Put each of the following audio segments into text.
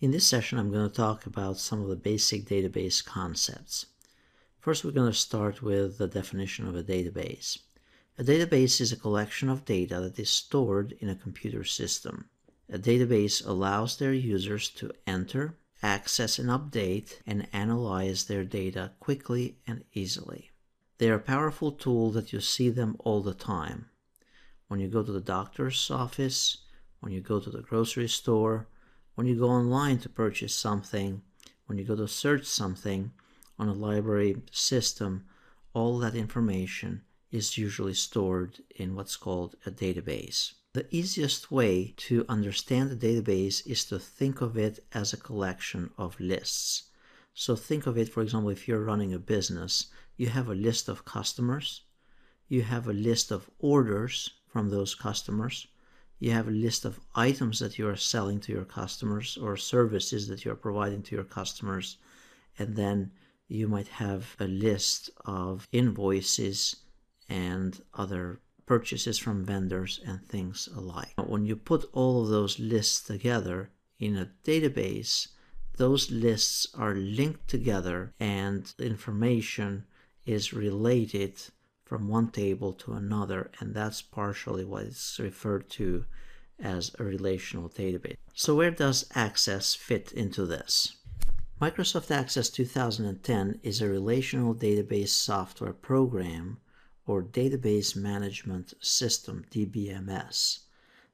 In this session, I'm going to talk about some of the basic database concepts. First, we're going to start with the definition of a database. A database is a collection of data that is stored in a computer system. A database allows their users to enter, access and update, and analyze their data quickly and easily. They are a powerful tool that you see them all the time. When you go to the doctor's office, when you go to the grocery store, when you go online to purchase something, when you go to search something on a library system, all that information is usually stored in what's called a database. The easiest way to understand a database is to think of it as a collection of lists. So think of it, for example, if you're running a business, you have a list of customers, you have a list of orders from those customers, you have a list of items that you are selling to your customers or services that you are providing to your customers, and then you might have a list of invoices and other purchases from vendors and things alike. When you put all of those lists together in a database, those lists are linked together and information is related from one table to another, and that's partially what is referred to as a relational database. So where does Access fit into this? Microsoft Access 2010 is a relational database software program or database management system, DBMS,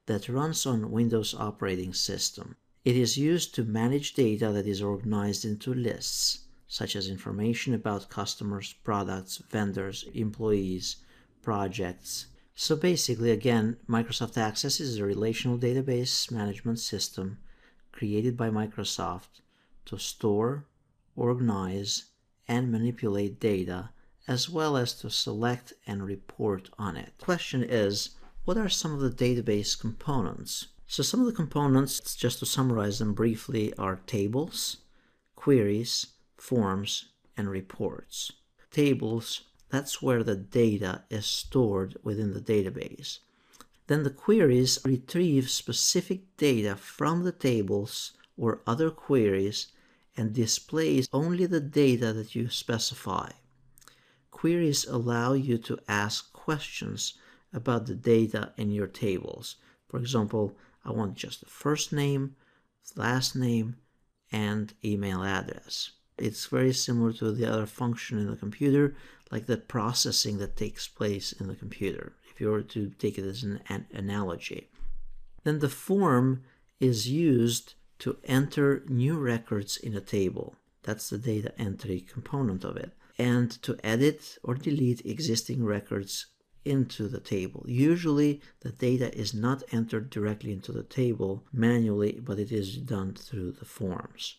that runs on Windows operating system. It is used to manage data that is organized into lists, such as information about customers, products, vendors, employees, projects. So basically, again, Microsoft Access is a relational database management system created by Microsoft to store, organize, and manipulate data, as well as to select and report on it. The question is, what are some of the database components? So some of the components, just to summarize them briefly, are tables, queries, forms, and reports. Tables, that's where the data is stored within the database. Then the queries retrieve specific data from the tables or other queries and displays only the data that you specify. Queries allow you to ask questions about the data in your tables. For example, I want just the first name, last name, and email address. It's very similar to the other function in the computer, like the processing that takes place in the computer, if you were to take it as an analogy. Then the form is used to enter new records in a table. That's the data entry component of it. And to edit or delete existing records into the table. Usually the data is not entered directly into the table manually, but it is done through the forms.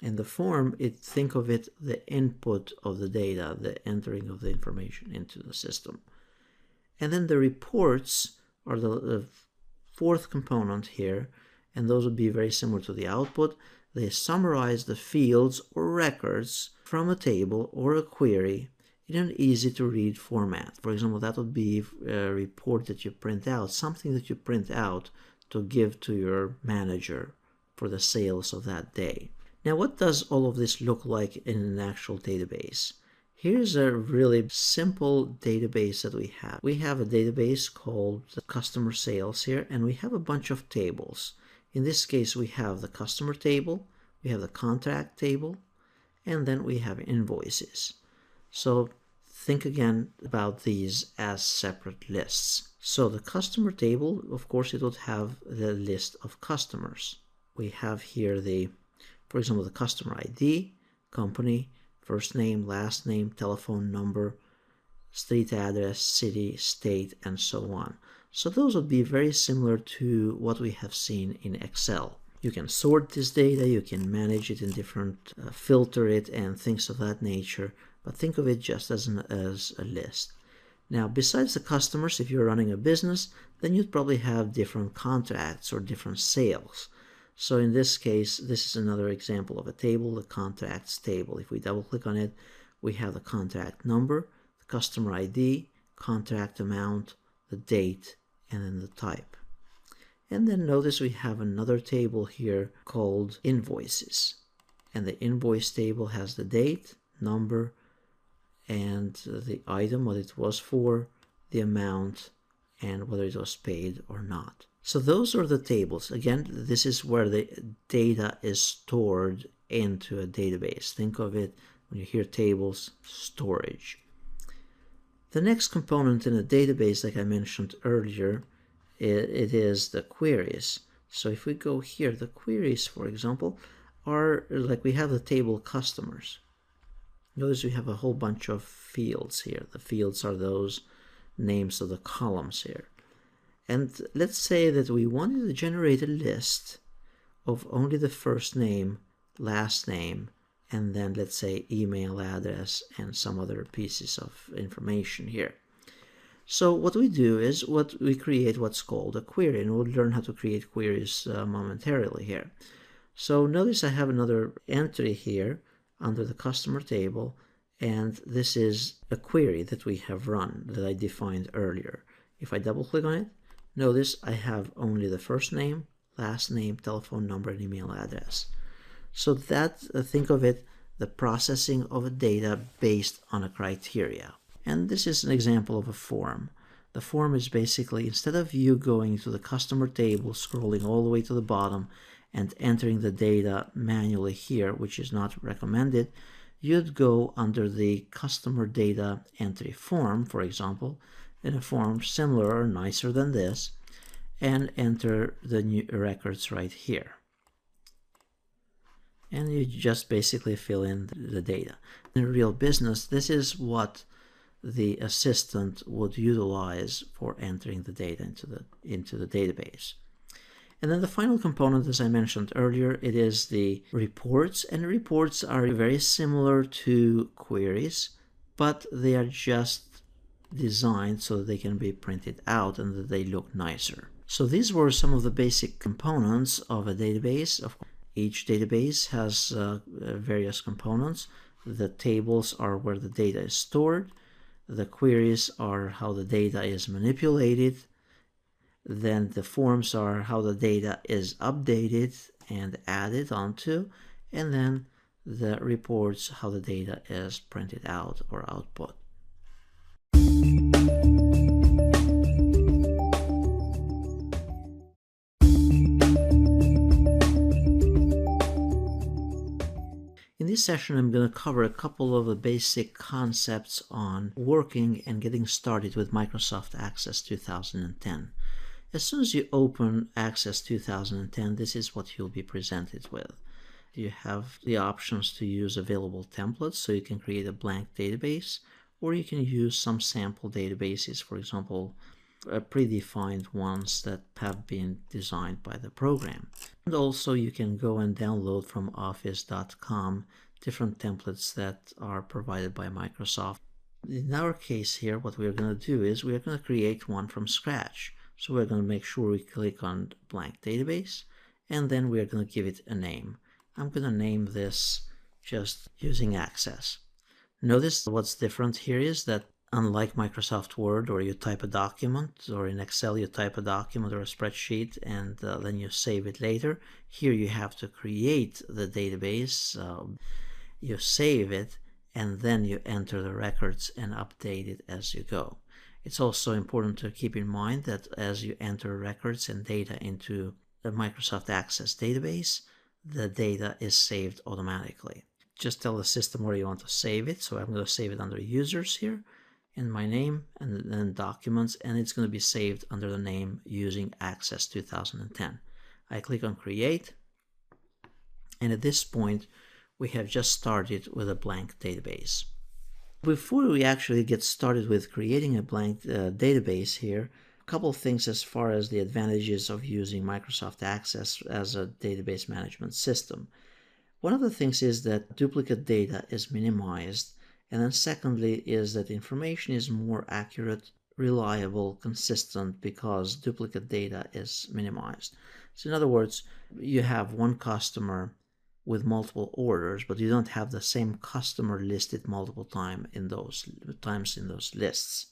And the form, think of it the input of the data, the entering of the information into the system. And then the reports are the fourth component here, and those would be very similar to the output. They summarize the fields or records from a table or a query in an easy-to-read format. For example, that would be a report that you print out, something that you print out to give to your manager for the sales of that day. Now, what does all of this look like in an actual database? Here's a really simple database that we have. We have a database called customer sales here, and we have a bunch of tables. In this case, we have the customer table, we have the contract table, and then we have invoices. So think again about these as separate lists. So the customer table, of course, it would have the list of customers. We have here for example, the customer ID, company, first name, last name, telephone number, street address, city, state, and so on. So those would be very similar to what we have seen in Excel. You can sort this data, you can manage it in different, filter it, and things of that nature, but think of it just as a list. Now, besides the customers, if you're running a business, then you'd probably have different contracts or different sales. So in this case, this is another example of a table, the contracts table. If we double click on it, we have the contract number, the customer ID, contract amount, the date, and then the type. And then notice we have another table here called invoices. And the invoice table has the date, number, and the item, what it was for, the amount, and whether it was paid or not. So those are the tables. Again, this is where the data is stored into a database. Think of it, when you hear tables, storage. The next component in a database, like I mentioned earlier, it is the queries. So if we go here, the queries, for example, are like we have the table customers. Notice we have a whole bunch of fields here. The fields are those names of the columns here. And let's say that we wanted to generate a list of only the first name, last name, and then let's say email address and some other pieces of information here. So what we do is we create what's called a query, and we'll learn how to create queries momentarily here. So notice I have another entry here under the customer table, and this is a query that we have run that I defined earlier. If I double click on it, notice I have only the first name, last name, telephone number, and email address. So that, think of it, the processing of data based on a criteria. And this is an example of a form. The form is basically, instead of you going to the customer table, scrolling all the way to the bottom and entering the data manually here, which is not recommended, you'd go under the customer data entry form, for example, in a form similar or nicer than this, and enter the new records right here. And you just basically fill in the data. In real business, this is what the assistant would utilize for entering the data into the database. And then the final component, as I mentioned earlier, it is the reports. And reports are very similar to queries, but they are just designed so that they can be printed out and that they look nicer. So these were some of the basic components of a database. Of course, each database has various components. The tables are where the data is stored. The queries are how the data is manipulated. Then the forms are how the data is updated and added onto. And then the reports, how the data is printed out or output. In this session, I'm going to cover a couple of the basic concepts on working and getting started with Microsoft Access 2010. As soon as you open Access 2010, this is what you'll be presented with. You have the options to use available templates, so you can create a blank database, or you can use some sample databases, for example, predefined ones that have been designed by the program. And also you can go and download from office.com different templates that are provided by Microsoft. In our case here, what we're going to do is we're going to create one from scratch. So we're going to make sure we click on blank database, and then we're going to give it a name. I'm going to name this just using Access. Notice what's different here is that unlike Microsoft Word, or you type a document, or in Excel you type a document or a spreadsheet and then you save it later, here you have to create the database, you save it, and then you enter the records and update it as you go. It's also important to keep in mind that as you enter records and data into the Microsoft Access database, the data is saved automatically. Just tell the system where you want to save it. So I'm going to save it under Users here, and my name, and then Documents, and it's going to be saved under the name using Access 2010. I click on Create, and at this point we have just started with a blank database. Before we actually get started with creating a blank database here, a couple of things as far as the advantages of using Microsoft Access as a database management system. One of the things is that duplicate data is minimized, and then secondly is that information is more accurate, reliable, consistent, because duplicate data is minimized. So in other words, you have one customer with multiple orders, but you don't have the same customer listed multiple times in those lists.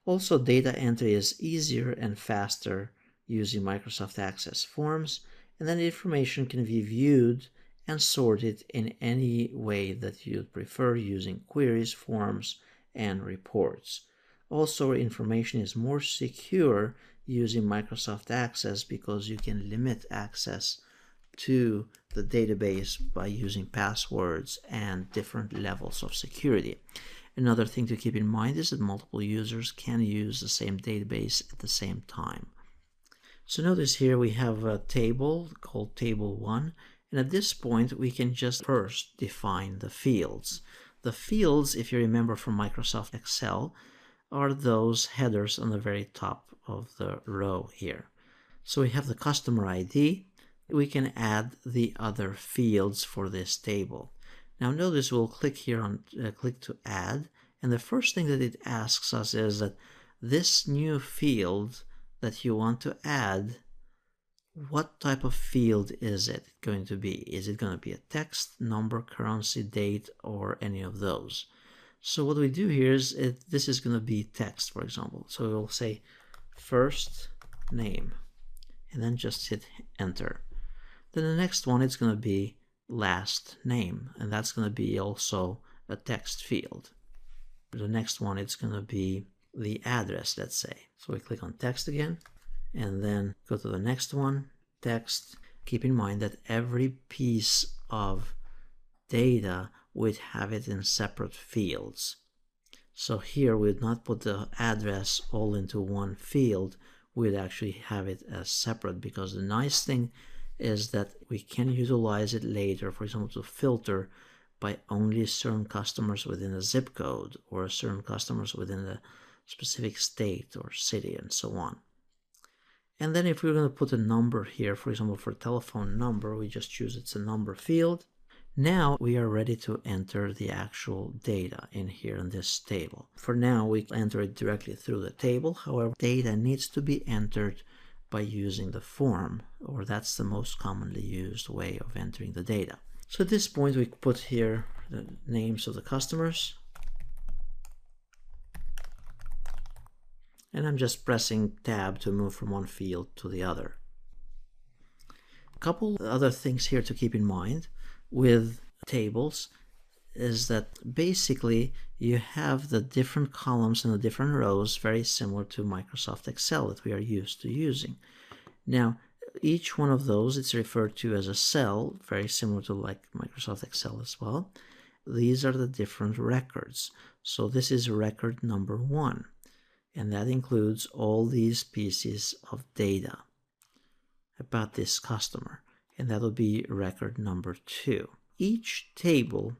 Also, data entry is easier and faster using Microsoft Access Forms, and then the information can be viewed and sorted in any way that you'd prefer using queries, forms, and reports. Also, information is more secure using Microsoft Access because you can limit access to the database by using passwords and different levels of security. Another thing to keep in mind is that multiple users can use the same database at the same time. So notice here we have a table called Table 1, and at this point we can just first define the fields. The fields, if you remember from Microsoft Excel, are those headers on the very top of the row here. So we have the customer ID. We can add the other fields for this table. Now notice we'll click here on click to add, and the first thing that it asks us is that this new field that you want to add, what type of field is it going to be? Is it going to be a text, number, currency, date, or any of those? So what we do here is this is going to be text, for example. So we'll say first name and then just hit enter. Then the next one is going to be last name, and that's going to be also a text field. The next one it's going to be the address, let's say. So we click on text again and then go to the next one, text. Keep in mind that every piece of data would have it in separate fields. So here we would not put the address all into one field, we'd actually have it as separate, because the nice thing is that we can utilize it later, for example, to filter by only certain customers within a zip code or certain customers within a specific state or city and so on. And then if we're going to put a number here, for example, for telephone number, we just choose it's a number field. Now we are ready to enter the actual data in here in this table. For now, we enter it directly through the table. However, data needs to be entered by using the form, or that's the most commonly used way of entering the data. So at this point, we put here the names of the customers. And I'm just pressing tab to move from one field to the other. A couple other things here to keep in mind with tables is that basically you have the different columns and the different rows very similar to Microsoft Excel that we are used to using. Now, each one of those, it's referred to as a cell, very similar to like Microsoft Excel as well. These are the different records. So this is record number 1, and that includes all these pieces of data about this customer, and that will be record number 2. Each table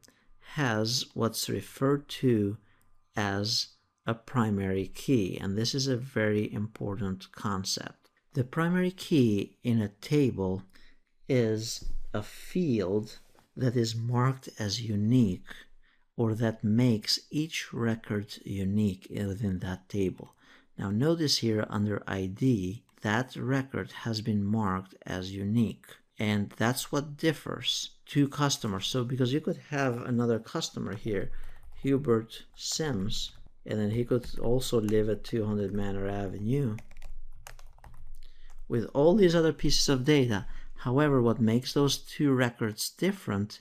has what's referred to as a primary key, and this is a very important concept. The primary key in a table is a field that is marked as unique, or that makes each record unique within that table. Now notice here under ID, that record has been marked as unique, and that's what differs two customers. So because you could have another customer here, Hubert Sims, and then he could also live at 200 Manor Avenue with all these other pieces of data. However, what makes those two records different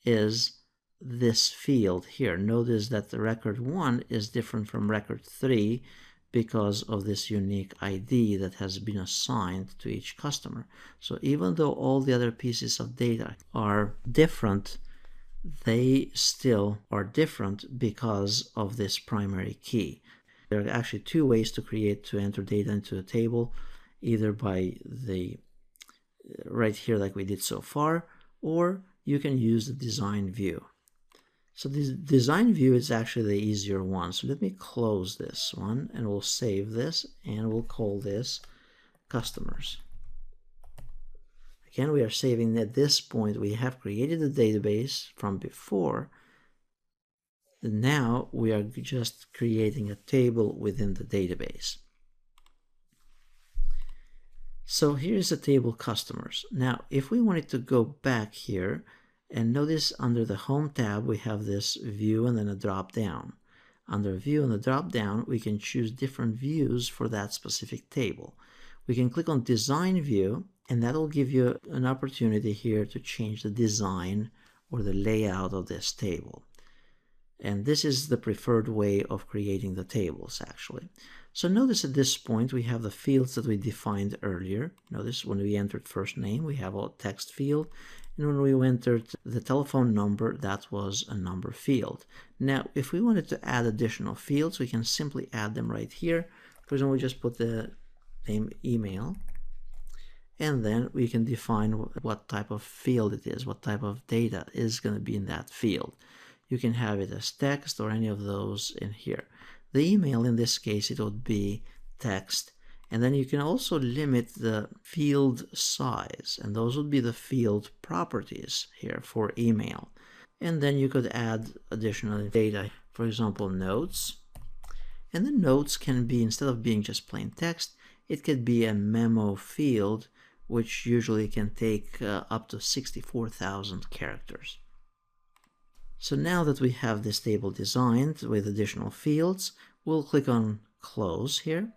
is this field here. Notice that the record 1 is different from record 3 because of this unique ID that has been assigned to each customer. So even though all the other pieces of data are different, they still are different because of this primary key. There are actually two ways to enter data into a table, either by the right here like we did so far, or you can use the design view. So this design view is actually the easier one. So let me close this one and we'll save this and we'll call this customers. Again, we are saving at this point. We have created a database from before. And now we are just creating a table within the database. So here's the table customers. Now, if we wanted to go back here, and notice under the Home tab, we have this view and then a drop down. Under view and the drop down, we can choose different views for that specific table. we can click on Design View, and that will give you an opportunity here to change the design or the layout of this table. And this is the preferred way of creating the tables, actually. So notice at this point we have the fields that we defined earlier. Notice when we entered first name, we have a text field. And when we entered the telephone number, that was a number field. Now, if we wanted to add additional fields, we can simply add them right here. For example, we just put the name email. And then we can define what type of field it is, what type of data is going to be in that field. You can have it as text or any of those in here. The email, in this case, it would be text. And then you can also limit the field size, and those would be the field properties here for email. And then you could add additional data, for example, notes. And the notes can be, instead of being just plain text, it could be a memo field, which usually can take up to 64,000 characters. So now that we have this table designed with additional fields, we'll click on Close here.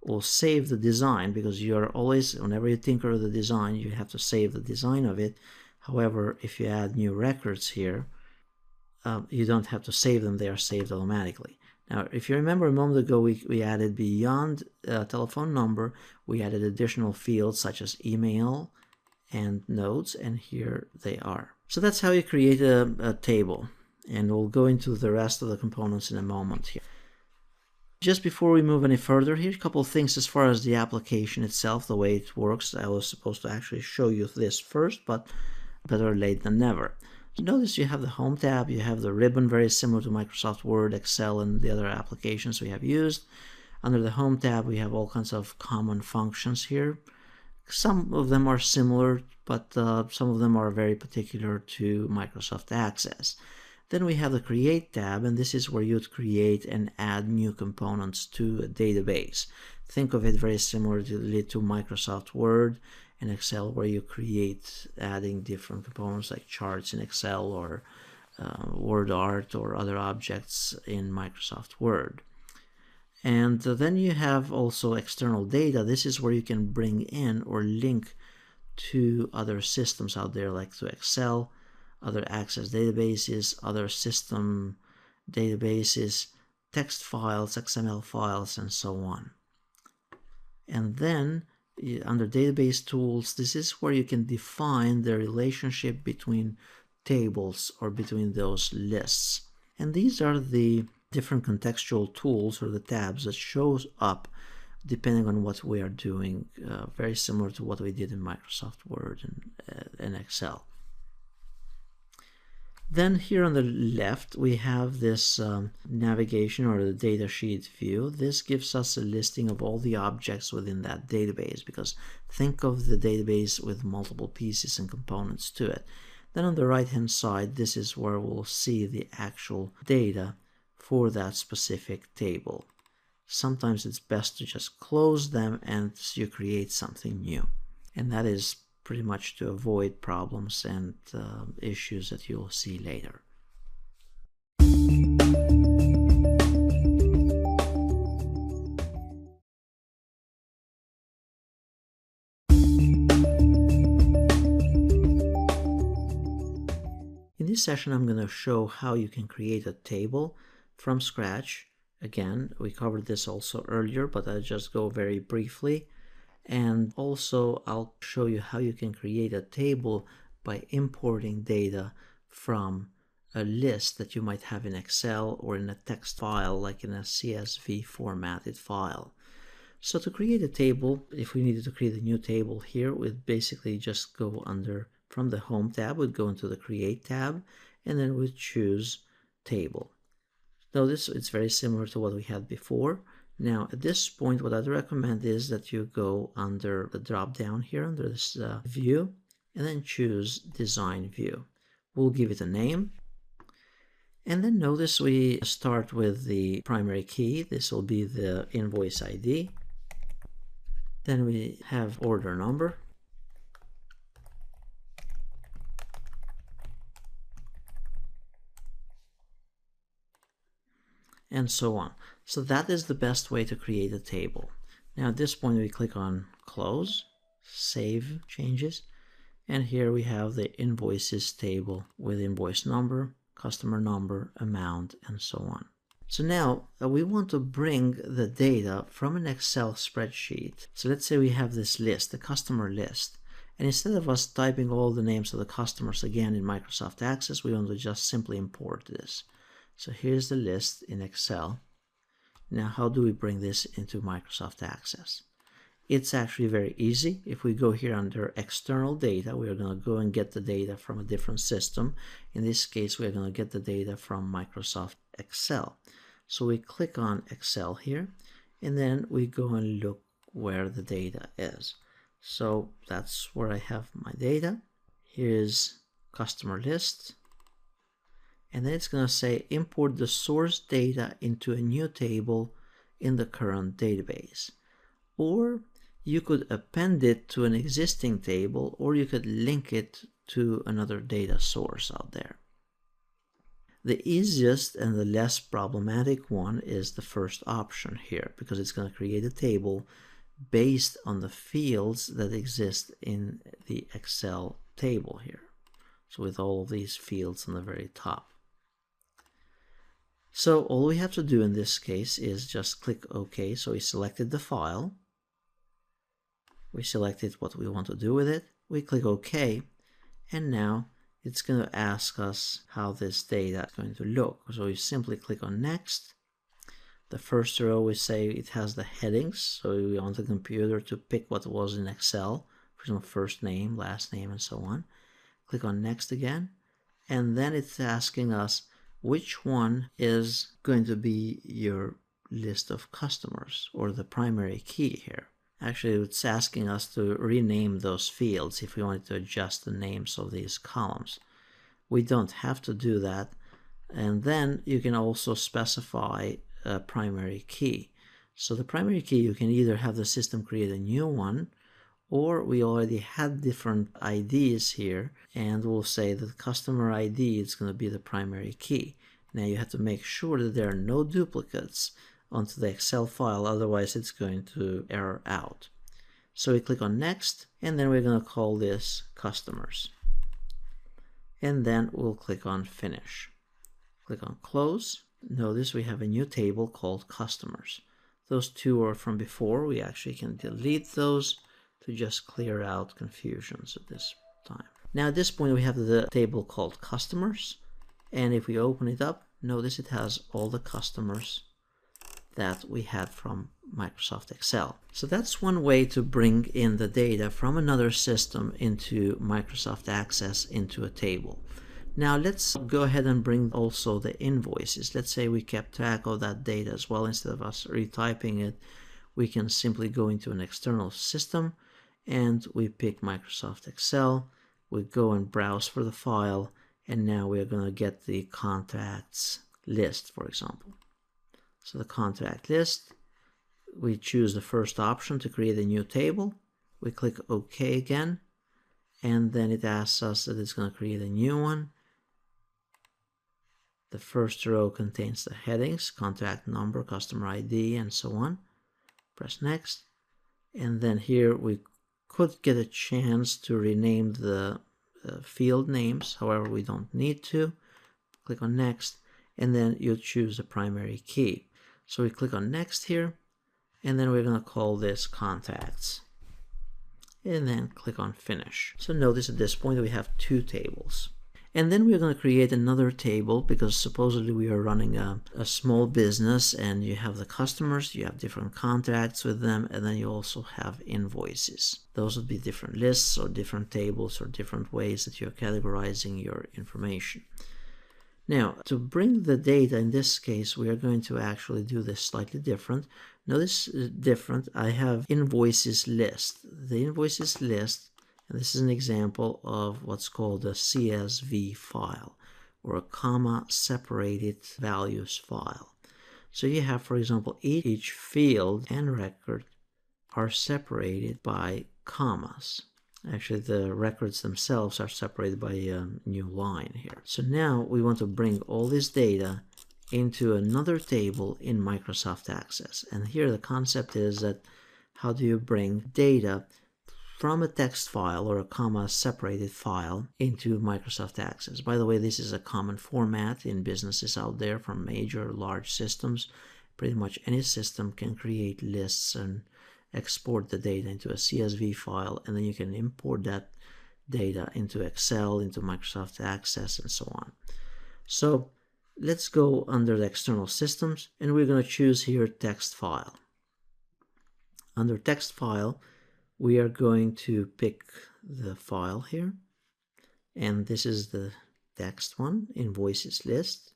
We'll save the design, because you're always, whenever you tinker with the design, you have to save the design of it. However, if you add new records here, you don't have to save them, they are saved automatically. Now, if you remember a moment ago, we added beyond telephone number, we added additional fields such as email and notes, and here they are. So that's how you create a table, and we'll go into the rest of the components in a moment here. Just before we move any further, here a couple of things as far as the application itself, the way it works. I was supposed to actually show you this first, but better late than never. Notice you have the Home tab, you have the ribbon, very similar to Microsoft Word, Excel, and the other applications we have used. Under the Home tab, we have all kinds of common functions here. Some of them are similar, but some of them are very particular to Microsoft Access. Then we have the Create tab, and this is where you'd create and add new components to a database. Think of it very similarly to Microsoft Word and Excel, where you create adding different components like charts in Excel or word art or other objects in Microsoft Word. And then you have also external data. This is where you can bring in or link to other systems out there, like to Excel, other Access databases, other system databases, text files, XML files, and so on. And then under database tools, this is where you can define the relationship between tables or between those lists. And these are the different contextual tools or the tabs that shows up depending on what we are doing, very similar to what we did in Microsoft Word and Excel. Then here on the left, we have this navigation or the datasheet view. This gives us a listing of all the objects within that database, because think of the database with multiple pieces and components to it. Then on the right hand side, this is where we'll see the actual data for that specific table. Sometimes it's best to just close them and you create something new. And that is pretty much to avoid problems and issues that you'll see later. In this session, I'm going to show how you can create a table from scratch. Again, we covered this also earlier, but I'll just go very briefly. And also I'll show you how you can create a table by importing data from a list that you might have in Excel or in a text file, like in a CSV formatted file. So to create a table, if we needed to create a new table here, we'd basically just go under, from the Home tab, we'd go into the Create tab, and then we'd choose Table. Notice it's very similar to what we had before. Now at this point, what I'd recommend is that you go under the drop down here under this view, and then choose Design View. We'll give it a name. And then notice we start with the primary key. This will be the invoice ID. Then we have order number. And so on. So that is the best way to create a table. Now at this point we click on Close, Save Changes, and here we have the invoices table with invoice number, customer number, amount, and so on. So now we want to bring the data from an Excel spreadsheet. So let's say we have this list, the customer list. And instead of us typing all the names of the customers again in Microsoft Access, we want to just simply import this. So here's the list in Excel. Now how do we bring this into Microsoft Access? It's actually very easy. If we go here under external data, we're going to go and get the data from a different system. In this case, we're going to get the data from Microsoft Excel. So we click on Excel here, and then we go and look where the data is. So that's where I have my data. Here's customer list. And then it's going to say import the source data into a new table in the current database. Or you could append it to an existing table, or you could link it to another data source out there. The easiest and the less problematic one is the first option here, because it's going to create a table based on the fields that exist in the Excel table here. So with all of these fields on the very top. So all we have to do in this case is just click OK. So we selected the file. We selected what we want to do with it. We click OK. And now it's going to ask us how this data is going to look. So we simply click on Next. The first row we say it has the headings. So we want the computer to pick what was in Excel. For example, first name, last name, and so on. Click on Next again. And then it's asking us which one is going to be your list of customers, or the primary key here. Actually, it's asking us to rename those fields if we wanted to adjust the names of these columns. We don't have to do that. And then you can also specify a primary key. So the primary key, you can either have the system create a new one, or we already had different IDs here, and we'll say that the customer ID is going to be the primary key. Now you have to make sure that there are no duplicates onto the Excel file, otherwise it's going to error out. So we click on Next, and then we're going to call this Customers. And then we'll click on Finish. Click on Close. Notice we have a new table called Customers. Those two are from before. We actually can delete those to just clear out confusions at this time. Now at this point we have the table called Customers, and if we open it up, notice it has all the customers that we had from Microsoft Excel. So that's one way to bring in the data from another system into Microsoft Access into a table. Now let's go ahead and bring also the invoices. Let's say we kept track of that data as well. Instead of us retyping it, we can simply go into an external system and we pick Microsoft Excel. We go and browse for the file, and now we're going to get the contacts list, for example. So the contract list, we choose the first option to create a new table. We click OK again, and then it asks us that it's going to create a new one. The first row contains the headings, contract number, customer ID, and so on. Press Next. And then here we could get a chance to rename the field names. However, we don't need to. Click on Next, and then you choose the primary key. So we click on Next here, and then we're going to call this Contacts. And then click on Finish. So notice at this point we have two tables. And then we're going to create another table, because supposedly we are running a small business, and you have the customers, you have different contracts with them, and then you also have invoices. Those would be different lists or different tables or different ways that you're categorizing your information. Now, to bring the data, in this case, we are going to actually do this slightly different. Notice different, I have invoices list. The invoices list, and this is an example of what's called a CSV file, or a comma separated values file. So you have, for example, each field and record are separated by commas. Actually, the records themselves are separated by a new line here. So now we want to bring all this data into another table in Microsoft Access. And here the concept is that how do you bring data from a text file or a comma separated file into Microsoft Access. By the way, this is a common format in businesses out there from major large systems. Pretty much any system can create lists and export the data into a CSV file, and then you can import that data into Excel, into Microsoft Access, and so on. So let's go under the external systems, and we're going to choose here text file. Under text file, we are going to pick the file here, and this is the text one, invoices list,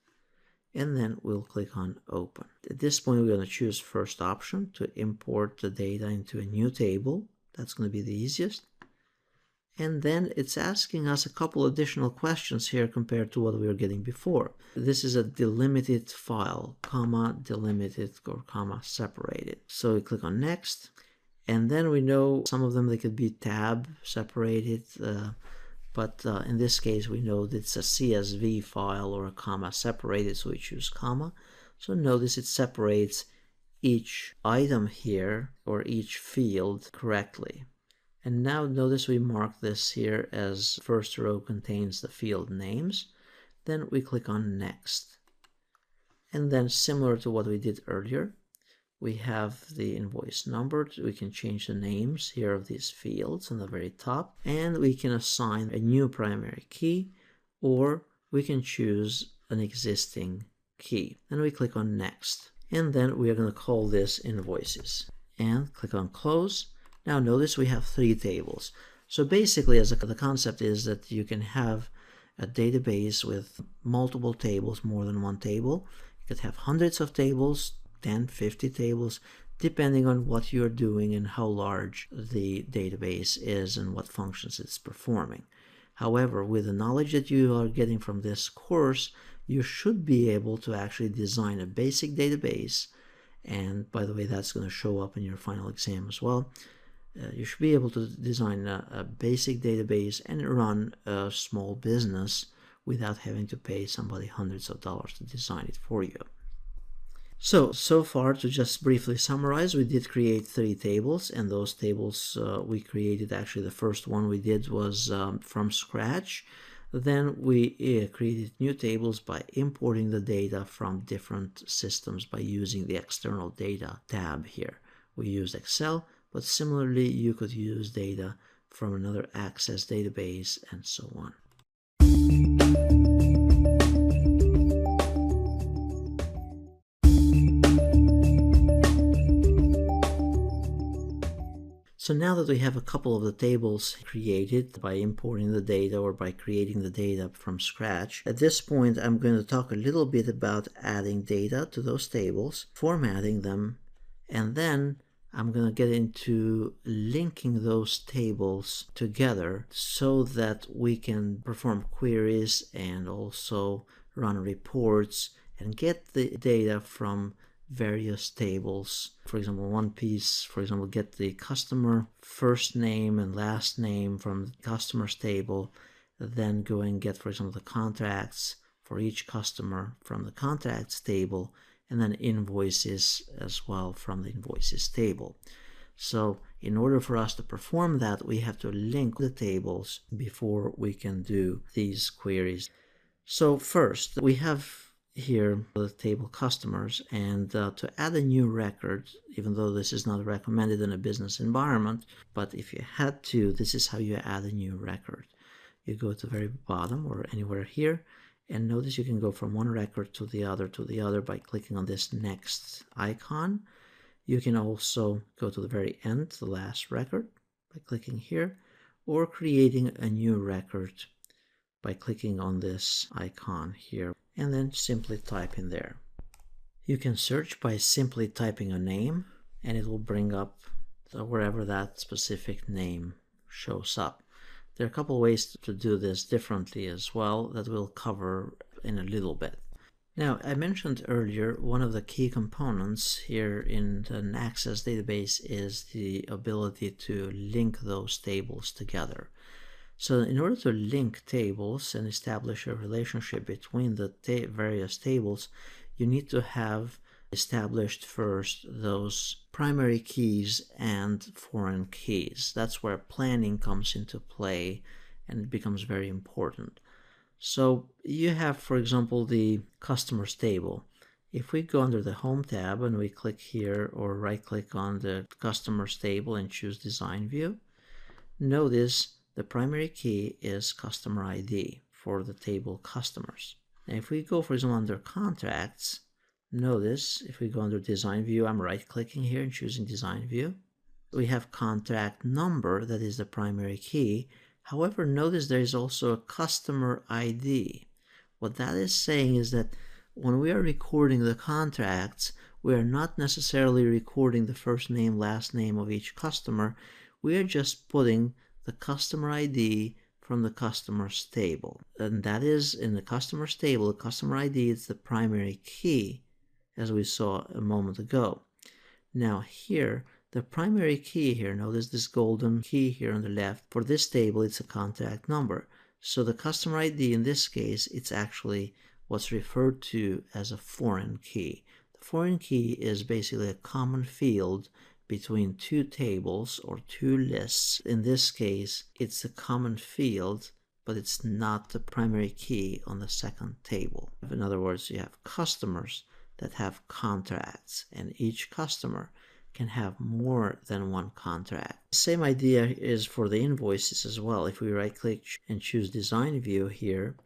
and then we'll click on open. At this point, we're going to choose first option to import the data into a new table. That's going to be the easiest. And then it's asking us a couple additional questions here compared to what we were getting before. This is a delimited file, comma delimited or comma separated. So we click on next, and then we know some of them, they could be tab separated, but in this case we know that it's a CSV file or a comma separated, so we choose comma. So notice it separates each item here or each field correctly. And now notice we mark this here as first row contains the field names. Then we click on next. And then similar to what we did earlier, we have the invoice numbered. We can change the names here of these fields on the very top. And we can assign a new primary key, or we can choose an existing key. Then we click on next. And then we are going to call this invoices. And click on close. Now notice we have 3 tables. So basically, the concept is that you can have a database with multiple tables, more than one table. You could have hundreds of tables, 10, 50 tables, depending on what you're doing and how large the database is and what functions it's performing. However, with the knowledge that you are getting from this course, you should be able to actually design a basic database. And by the way, that's going to show up in your final exam as well. You should be able to design a basic database and run a small business without having to pay somebody hundreds of dollars to design it for you. So far, to just briefly summarize, we did create 3 tables, and those tables we created, actually the first one we did was from scratch. Then we created new tables by importing the data from different systems by using the external data tab here. We used Excel, but similarly you could use data from another Access database and so on. So now that we have a couple of the tables created by importing the data or by creating the data from scratch, at this point I'm going to talk a little bit about adding data to those tables, formatting them, and then I'm going to get into linking those tables together so that we can perform queries and also run reports and get the data from various tables. For example, one piece, for example, get the customer first name and last name from the customers table, then go and get, for example, the contracts for each customer from the contracts table, and then invoices as well from the invoices table. So in order for us to perform that, we have to link the tables before we can do these queries. So first, we have here the table customers, and to add a new record, even though this is not recommended in a business environment, but if you had to, this is how you add a new record. You go to the very bottom or anywhere here, and notice you can go from one record to the other by clicking on this next icon. You can also go to the very end, the last record, by clicking here, or creating a new record by clicking on this icon here, and then simply type in there. You can search by simply typing a name, and it will bring up wherever that specific name shows up. There are a couple ways to do this differently as well that we'll cover in a little bit. Now, I mentioned earlier, one of the key components here in an Access database is the ability to link those tables together. So in order to link tables and establish a relationship between the various tables, you need to have established first those primary keys and foreign keys. That's where planning comes into play, and it becomes very important. So you have, for example, the customers table. If we go under the Home tab and we click here or right click on the customers table and choose Design View, notice the primary key is customer ID for the table customers. And if we go, for example, under contracts, notice if we go under Design View, I'm right clicking here and choosing Design View. We have contract number, that is the primary key. However, notice there is also a customer ID. What that is saying is that when we are recording the contracts, we are not necessarily recording the first name, last name of each customer. We are just putting the customer ID from the customers table. And that is in the customers table, the customer ID is the primary key, as we saw a moment ago. Now here, the primary key here, notice this golden key here on the left. For this table, it's a contract number. So the customer ID in this case, it's actually what's referred to as a foreign key. The foreign key is basically a common field between two tables or two lists. In this case, it's a common field, but it's not the primary key on the second table. In other words, you have customers that have contracts, and each customer can have more than one contract. Same idea is for the invoices as well. If we right click and choose Design View here,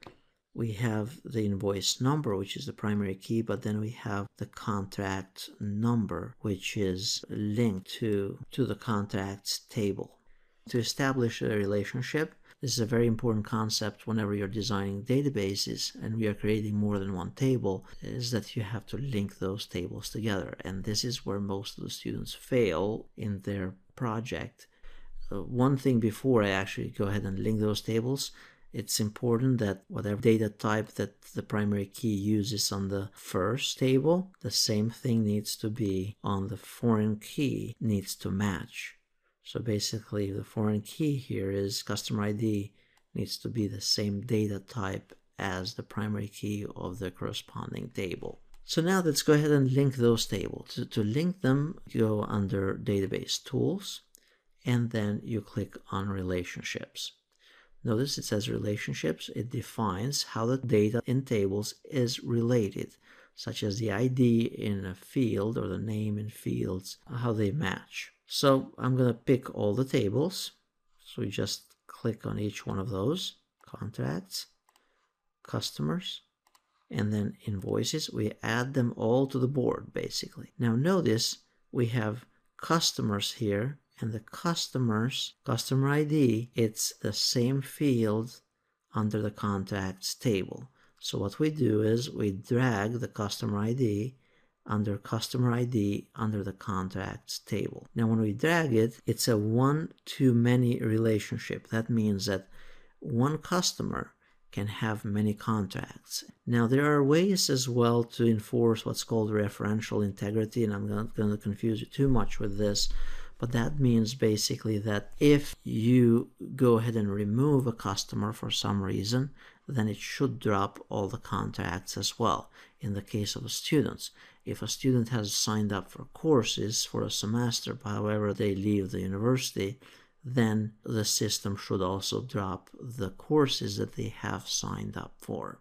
we have the invoice number, which is the primary key, but then we have the contract number, which is linked to the contracts table. To establish a relationship, this is a very important concept whenever you're designing databases and we are creating more than one table, is that you have to link those tables together. And this is where most of the students fail in their project. One thing before I actually go ahead and link those tables, it's important that whatever data type that the primary key uses on the first table, the same thing needs to be on the foreign key, needs to match. So basically the foreign key here is customer ID needs to be the same data type as the primary key of the corresponding table. So now let's go ahead and link those tables. To link them, you go under Database Tools, and then you click on Relationships. Notice it says Relationships. It defines how the data in tables is related, such as the ID in a field or the name in fields, how they match. So I'm going to pick all the tables. So we just click on each one of those, contracts, customers, and then invoices. We add them all to the board, basically. Now notice we have customers here, and the customers, customer ID, it's the same field under the contracts table. So what we do is we drag the customer ID under customer ID under the contracts table. Now when we drag it, it's a one-to-many relationship. That means that one customer can have many contracts. Now there are ways as well to enforce what's called referential integrity, and I'm not going to confuse you too much with this, but that means basically that if you go ahead and remove a customer for some reason, then it should drop all the contracts as well. In the case of students, if a student has signed up for courses for a semester, however they leave the university, then the system should also drop the courses that they have signed up for.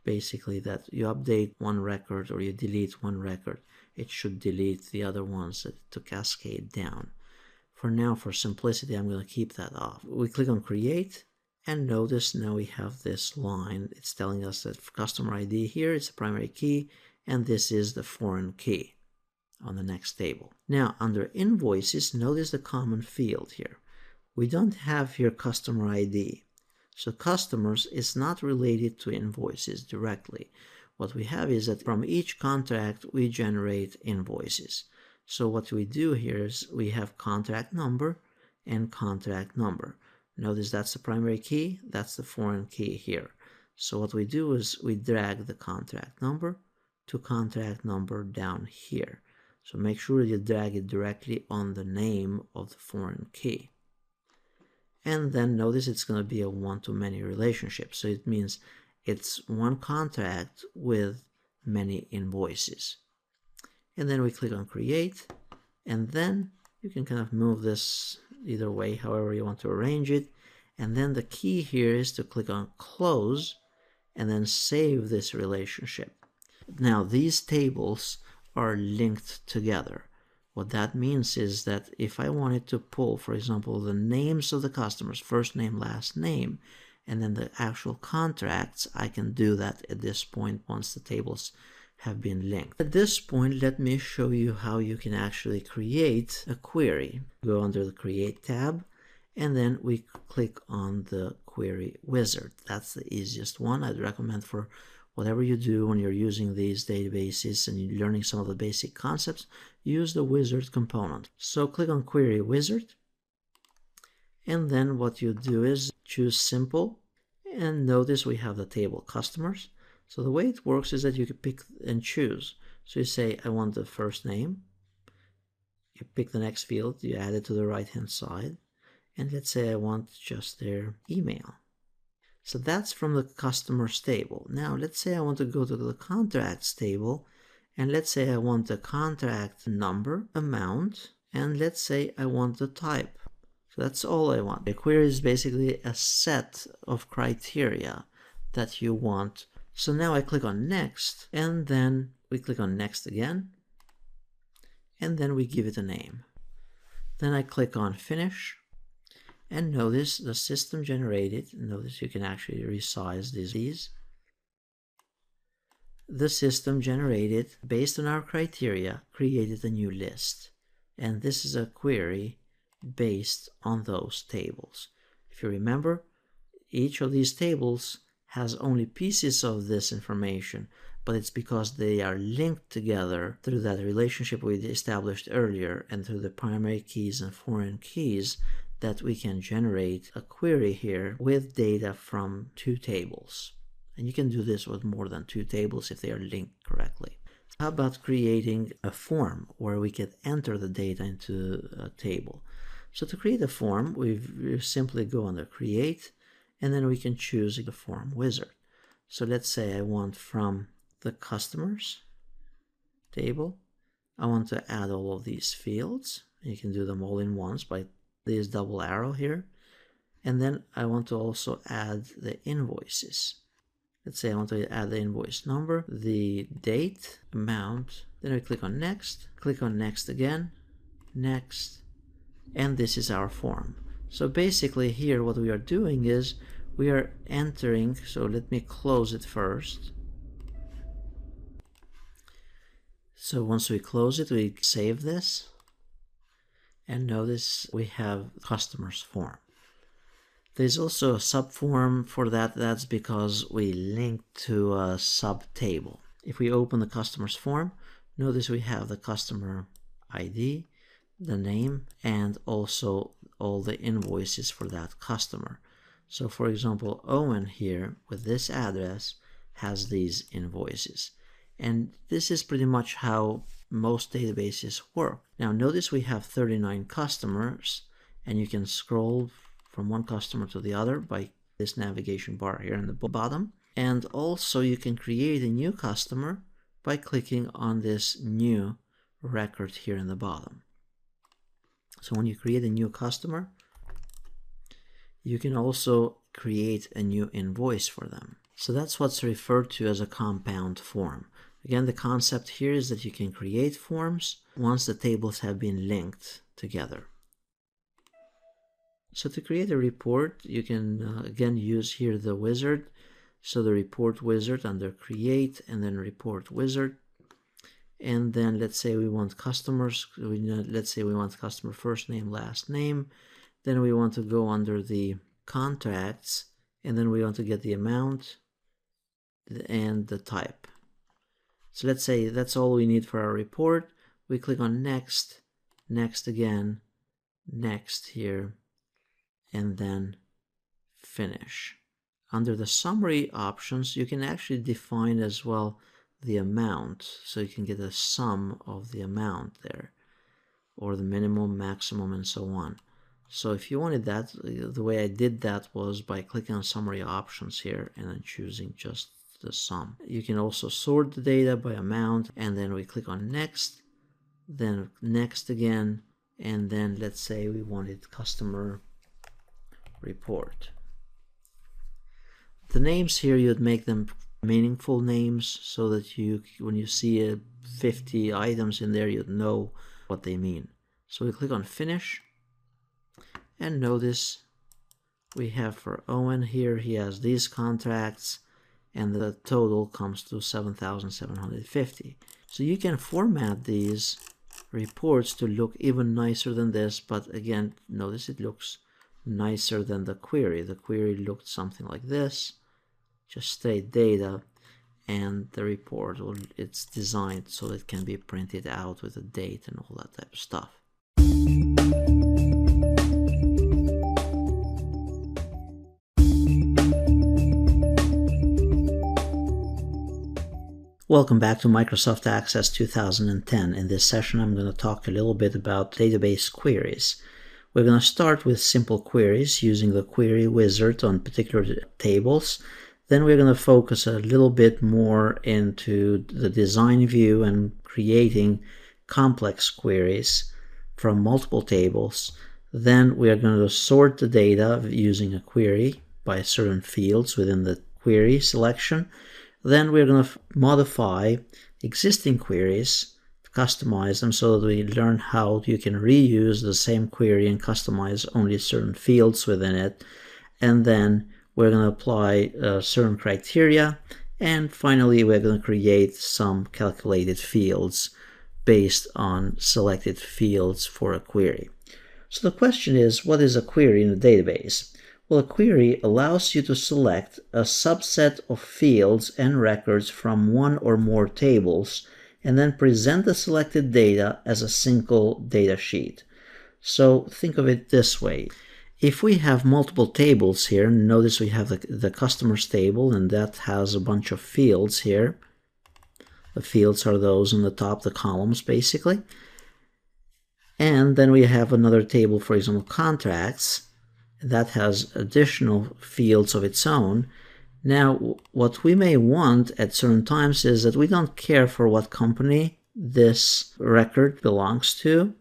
Basically that you update one record or you delete one record, it should delete the other ones to cascade down. For now, for simplicity, I'm going to keep that off. We click on Create, and notice now we have this line. It's telling us that for customer ID here, it's the primary key, and this is the foreign key on the next table. Now, under Invoices, notice the common field here. We don't have here customer ID. So customers is not related to invoices directly. What we have is that from each contract, we generate invoices. So what we do here is we have contract number and contract number. Notice that's the primary key, that's the foreign key here. So what we do is we drag the contract number to contract number down here. So make sure you drag it directly on the name of the foreign key. And then notice it's going to be a one-to-many relationship. So it means it's one contract with many invoices. and then we click on create, and then you can kind of move this either way, however you want to arrange it. And then the key here is to click on close and then save this relationship. Now these tables are linked together. What that means is that if I wanted to pull, for example, the names of the customers, first name, last name, and then the actual contracts, I can do that at this point once the tables have been linked. At this point, let me show you how you can actually create a query. Go under the Create tab, and then we click on the Query Wizard. That's the easiest one. I'd recommend for whatever you do when you're using these databases and you're learning some of the basic concepts, use the wizard component. So click on Query Wizard, and then what you do is choose Simple, and notice we have the table Customers. So the way it works is that you can pick and choose. So you say, I want the first name. You pick the next field, you add it to the right-hand side. And let's say I want just their email. So that's from the customers table. Now let's say I want to go to the contracts table, and let's say I want the contract number, amount, and let's say I want the type. So that's all I want. A query is basically a set of criteria that you want. So now I click on Next, and then we click on Next again, and then we give it a name. Then I click on Finish, and notice the system generated. Notice you can actually resize these. The system generated, based on our criteria, created a new list. And this is a query based on those tables. If you remember, each of these tables has only pieces of this information, but it's because they are linked together through that relationship we established earlier and through the primary keys and foreign keys that we can generate a query here with data from two tables. And you can do this with more than two tables if they are linked correctly. How about creating a form where we can enter the data into a table? So to create a form, we simply go under Create, and then we can choose the form wizard. So let's say I want from the customers table, I want to add all of these fields. You can do them all in once by this double arrow here. And then I want to also add the invoices. Let's say I want to add the invoice number, the date, amount. Then I click on Next again, Next, and this is our form. So basically here what we are doing is we are entering, so let me close it first. So once we close it, we save this, and notice we have customers form. There's also a subform for that. That's because we link to a subtable. If we open the customers form, notice we have the customer ID, the name, and also all the invoices for that customer. So for example, Owen here with this address has these invoices. And this is pretty much how most databases work. Now notice we have 39 customers, and you can scroll from one customer to the other by this navigation bar here in the bottom. And also you can create a new customer by clicking on this new record here in the bottom. So when you create a new customer, you can also create a new invoice for them. So that's what's referred to as a compound form. Again, the concept here is that you can create forms once the tables have been linked together. So to create a report, you can again use here the wizard. So the report wizard under Create, and then Report Wizard. And then let's say we want customers. Let's say we want customer first name, last name. Then we want to go under the contracts, and then we want to get the amount and the type. So let's say that's all we need for our report. We click on Next, Next again, Next here, and then Finish. Under the summary options, you can actually define as well the amount, so you can get a sum of the amount there, or the minimum, maximum, and so on. So if you wanted that, the way I did that was by clicking on summary options here and then choosing just the sum. You can also sort the data by amount, and then we click on Next, then next again, and then let's say we wanted customer report. The names here, you'd make them meaningful names so that when you see 50 items in there, you'd know what they mean. So we click on finish, and notice we have for Owen here, he has these contracts, and the total comes to 7,750. So you can format these reports to look even nicer than this, but again, notice it looks nicer than the query. The query looked something like this, just state data, and the report, it's designed so it can be printed out with a date and all that type of stuff. Welcome back to Microsoft Access 2010. In this session, I'm going to talk a little bit about database queries. We're going to start with simple queries using the query wizard on particular tables. Then we're going to focus a little bit more into the design view and creating complex queries from multiple tables. Then we are going to sort the data using a query by certain fields within the query selection. Then we're going to modify existing queries, customize them so that we learn how you can reuse the same query and customize only certain fields within it. And then we're going to apply certain criteria. And finally, we're going to create some calculated fields based on selected fields for a query. So the question is, what is a query in a database? Well, a query allows you to select a subset of fields and records from one or more tables and then present the selected data as a single data sheet. So think of it this way. If we have multiple tables here, notice we have the customers table, and that has a bunch of fields here. The fields are those on the top, the columns basically. And then we have another table, for example, contracts, that has additional fields of its own. Now, what we may want at certain times is that we don't care for what company this record belongs to.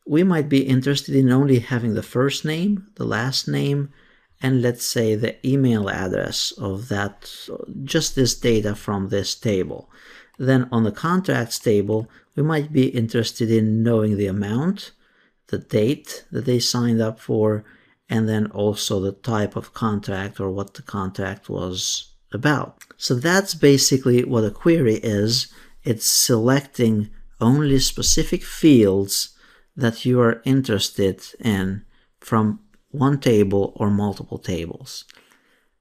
We might be interested in only having the first name, the last name, and let's say the email address of that, just this data from this table. Then on the contracts table, we might be interested in knowing the amount, the date that they signed up for, and then also the type of contract or what the contract was about. So that's basically what a query is. It's selecting only specific fields that you are interested in from one table or multiple tables.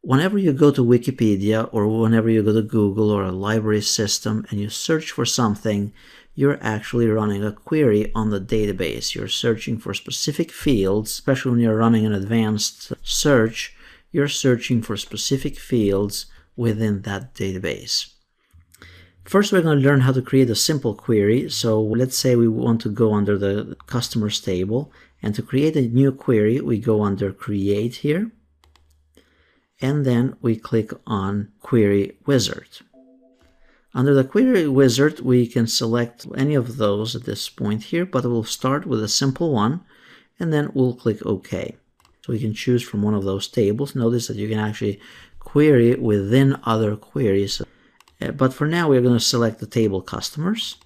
Whenever you go to Wikipedia or whenever you go to Google or a library system and you search for something, you're actually running a query on the database. You're searching for specific fields, especially when you're running an advanced search, you're searching for specific fields within that database. First, we're going to learn how to create a simple query. So let's say we want to go under the customers table, and to create a new query, we go under create here, and then we click on query wizard. Under the query wizard, we can select any of those at this point here, but we'll start with a simple one, and then we'll click OK. So we can choose from one of those tables. Notice that you can actually query within other queries. But for now, we're going to select the table customers.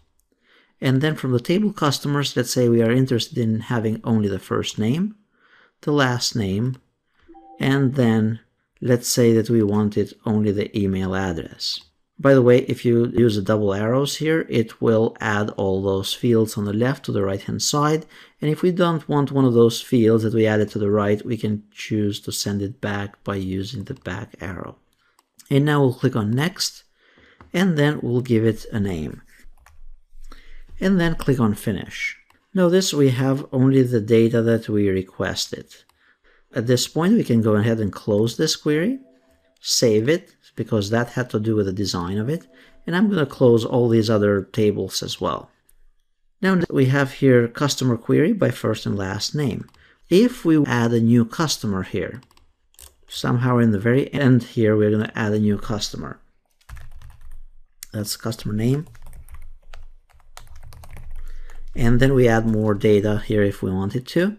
And then from the table customers, let's say we are interested in having only the first name, the last name, and then let's say that we wanted only the email address. By the way, if you use the double arrows here, it will add all those fields on the left to the right-hand side. And if we don't want one of those fields that we added to the right, we can choose to send it back by using the back arrow. And now we'll click on Next, and then we'll give it a name. And then click on Finish. Notice we have only the data that we requested. At this point, we can go ahead and close this query, save it, because that had to do with the design of it. And I'm going to close all these other tables as well. Now we have here customer query by first and last name. If we add a new customer here, somehow in the very end here, we're going to add a new customer. That's customer name. And then we add more data here if we wanted to.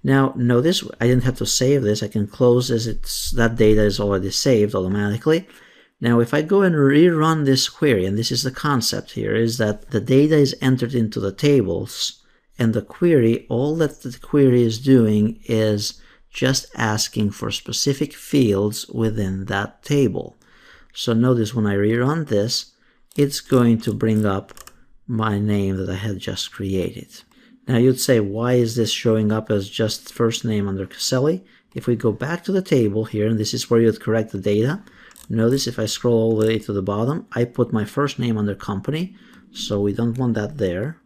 Now notice I didn't have to save this. I can close this. That data is already saved automatically. Now if I go and rerun this query, and this is the concept here, is that the data is entered into the tables, and the query, all that the query is doing is just asking for specific fields within that table. So notice when I rerun this, it's going to bring up my name that I had just created. Now you'd say, why is this showing up as just first name under Caselli? If we go back to the table here, and this is where you'd correct the data, notice if I scroll all the way to the bottom, I put my first name under company, so we don't want that there,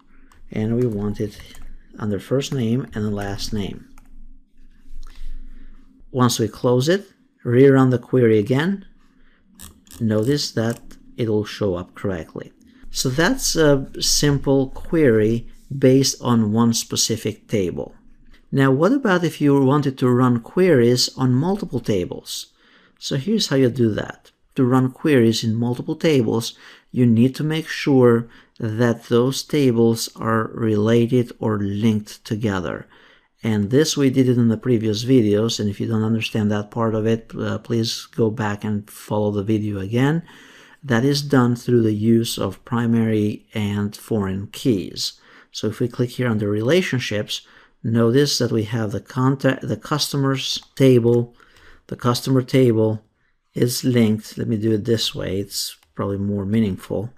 and we want it under first name and the last name. Once we close it, rerun the query again, notice that it'll show up correctly. So that's a simple query based on one specific table. Now what about if you wanted to run queries on multiple tables? So here's how you do that. To run queries in multiple tables, you need to make sure that those tables are related or linked together. And this we did it in the previous videos, and if you don't understand that part of it, please go back and follow the video again. That is done through the use of primary and foreign keys. So if we click here under relationships, notice that we have the customers table. The customer table is linked. Let me do it this way. It's probably more meaningful.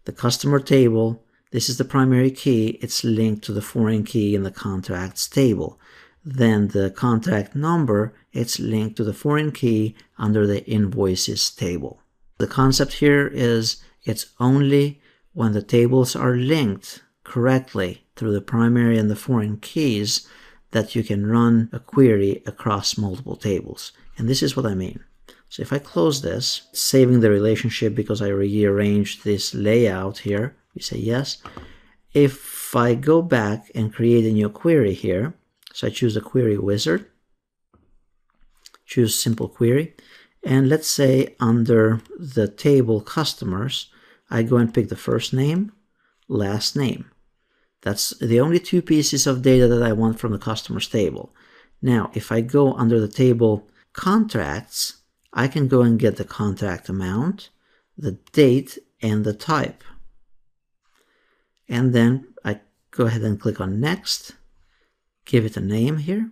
The customer table, this is the primary key. It's linked to the foreign key in the contracts table. Then the contract number, it's linked to the foreign key under the invoices table. The concept here is it's only when the tables are linked correctly through the primary and the foreign keys that you can run a query across multiple tables. And this is what I mean. So if I close this, saving the relationship because I rearranged this layout here, we say yes. If I go back and create a new query here, so I choose the query wizard, choose simple query, and let's say under the table customers, I go and pick the first name, last name. That's the only two pieces of data that I want from the customers table. Now, if I go under the table contracts, I can go and get the contract amount, the date, and the type. And then I go ahead and click on next, give it a name here,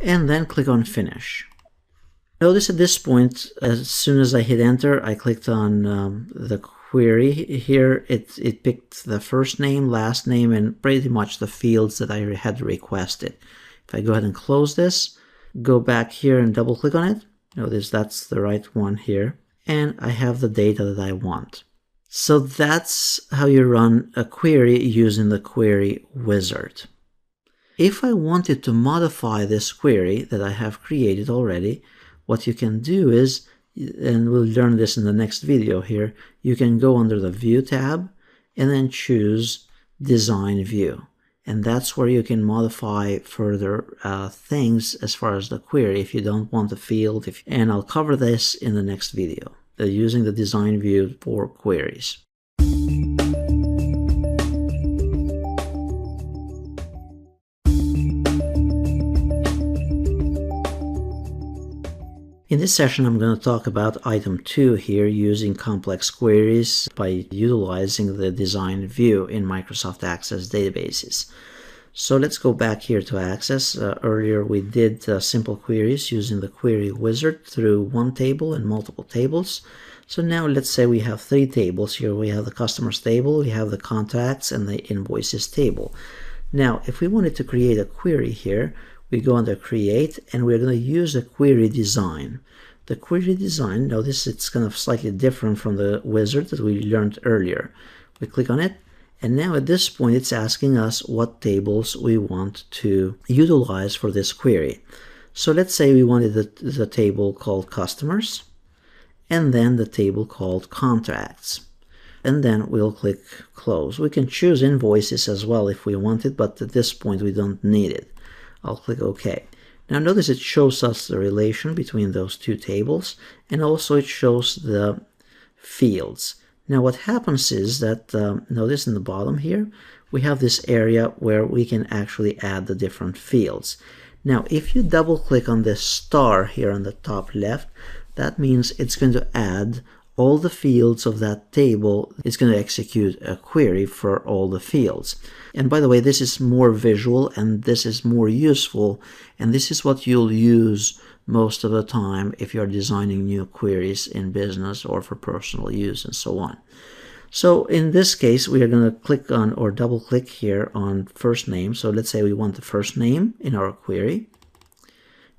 and then click on finish. Notice at this point, as soon as I hit enter, I clicked on the query here. It picked the first name, last name, and pretty much the fields that I had requested. If I go ahead and close this, go back here and double click on it, notice that's the right one here, and I have the data that I want. So that's how you run a query using the query wizard. If I wanted to modify this query that I have created already, what you can do is, and we'll learn this in the next video here, you can go under the View tab and then choose Design View. And that's where you can modify further things as far as the query if you don't want the field. And I'll cover this in the next video, using the Design View for queries. In this session, I'm going to talk about item 2 here, using complex queries by utilizing the design view in Microsoft Access databases. So let's go back here to Access. Earlier we did simple queries using the query wizard through one table and multiple tables. So now let's say we have 3 tables here. We have the customers table, we have the contacts, and the invoices table. Now, if we wanted to create a query here, we go under Create, and we're going to use the query design. The query design, notice it's kind of slightly different from the wizard that we learned earlier. We click on it, and now at this point it's asking us what tables we want to utilize for this query. So let's say we wanted the table called Customers, and then the table called Contracts. And then we'll click Close. We can choose Invoices as well if we want it, but at this point we don't need it. I'll click OK. Now notice it shows us the relation between those two tables, and also it shows the fields. Now what happens is that, notice in the bottom here, we have this area where we can actually add the different fields. Now if you double click on this star here on the top left, that means it's going to add all the fields of that table. It's going to execute a query for all the fields. And by the way, this is more visual and this is more useful, and this is what you'll use most of the time if you're designing new queries in business or for personal use and so on. So in this case, we are going to click on or double click here on first name. So let's say we want the first name in our query.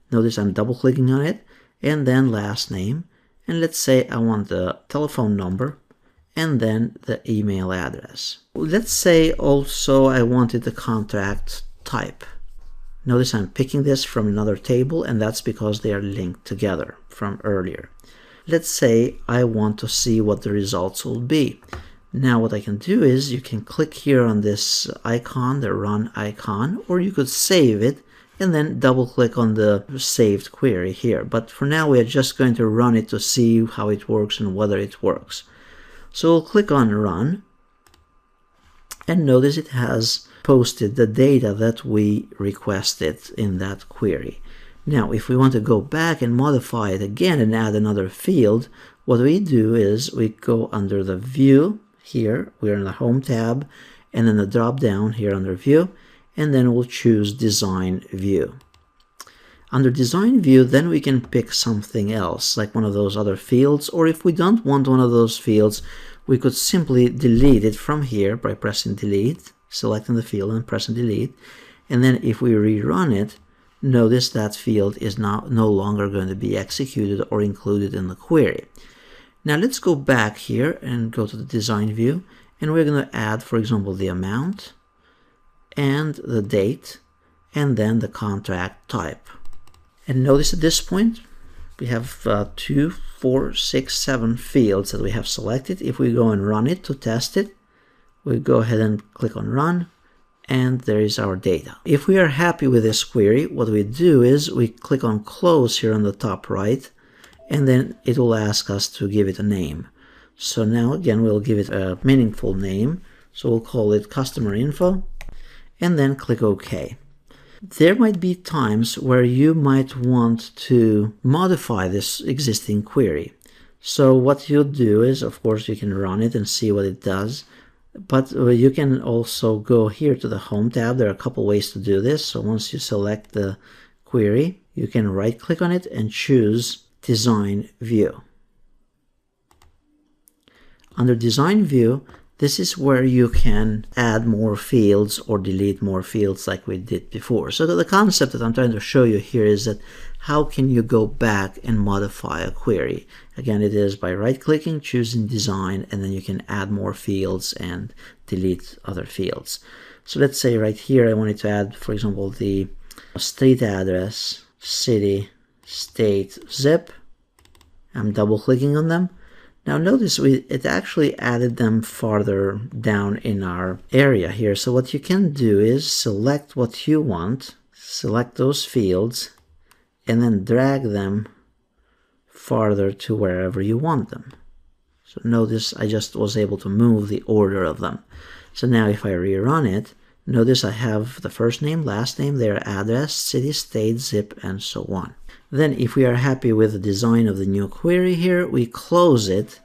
Notice I'm double clicking on it, and then last name. And let's say I want the telephone number and then the email address. Let's say also I wanted the contract type. Notice I'm picking this from another table, and that's because they are linked together from earlier. Let's say I want to see what the results will be. Now what I can do is you can click here on this icon, the run icon, or you could save it and then double click on the saved query here. But for now we are just going to run it to see how it works and whether it works. So we'll click on run, and notice it has posted the data that we requested in that query. Now if we want to go back and modify it again and add another field, what we do is we go under the view here, we're in the home tab, and then the drop down here under view, and then we'll choose design view. Under design view, then we can pick something else like one of those other fields, or if we don't want one of those fields, we could simply delete it from here by pressing delete, selecting the field and pressing delete. And then if we rerun it, notice that field is now no longer going to be executed or included in the query. Now let's go back here and go to the design view, and we're going to add, for example, the amount and the date and then the contract type. And notice at this point we have 2, 4, 6, 7 fields that we have selected. If we go and run it to test it, we go ahead and click on run, and there is our data. If we are happy with this query, what we do is we click on close here on the top right, and then it will ask us to give it a name. So now again we'll give it a meaningful name, so we'll call it customer info, and then click OK. There might be times where you might want to modify this existing query. So what you'll do is, of course, you can run it and see what it does, but you can also go here to the home tab. There are a couple ways to do this. So once you select the query, you can right click on it and choose design view. Under design view, this is where you can add more fields or delete more fields like we did before. So the concept that I'm trying to show you here is that how can you go back and modify a query? Again, it is by right-clicking, choosing design, and then you can add more fields and delete other fields. So let's say right here I wanted to add, for example, the street address, city, state, zip. I'm double-clicking on them. Now notice it actually added them farther down in our area here. So what you can do is select what you want, select those fields, and then drag them farther to wherever you want them. So notice I just was able to move the order of them. So now if I rerun it, notice I have the first name, last name, their address, city, state, zip, and so on. Then if we are happy with the design of the new query here, we close it,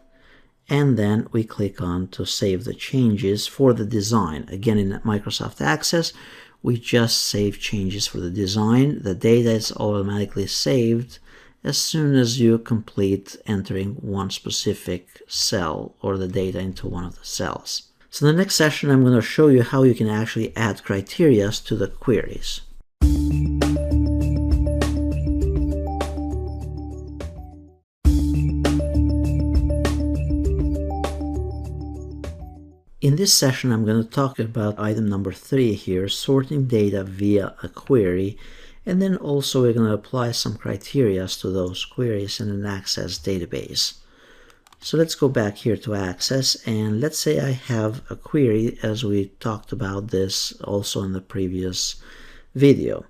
and then we click on to save the changes for the design. Again, in Microsoft Access, we just save changes for the design. The data is automatically saved as soon as you complete entering one specific cell or the data into one of the cells. So in the next session, I'm going to show you how you can actually add criteria to the queries. In this session, I'm going to talk about item number 3 here, sorting data via a query, and then also we're going to apply some criteria to those queries in an Access database. So let's go back here to Access, and let's say I have a query, as we talked about this also in the previous video.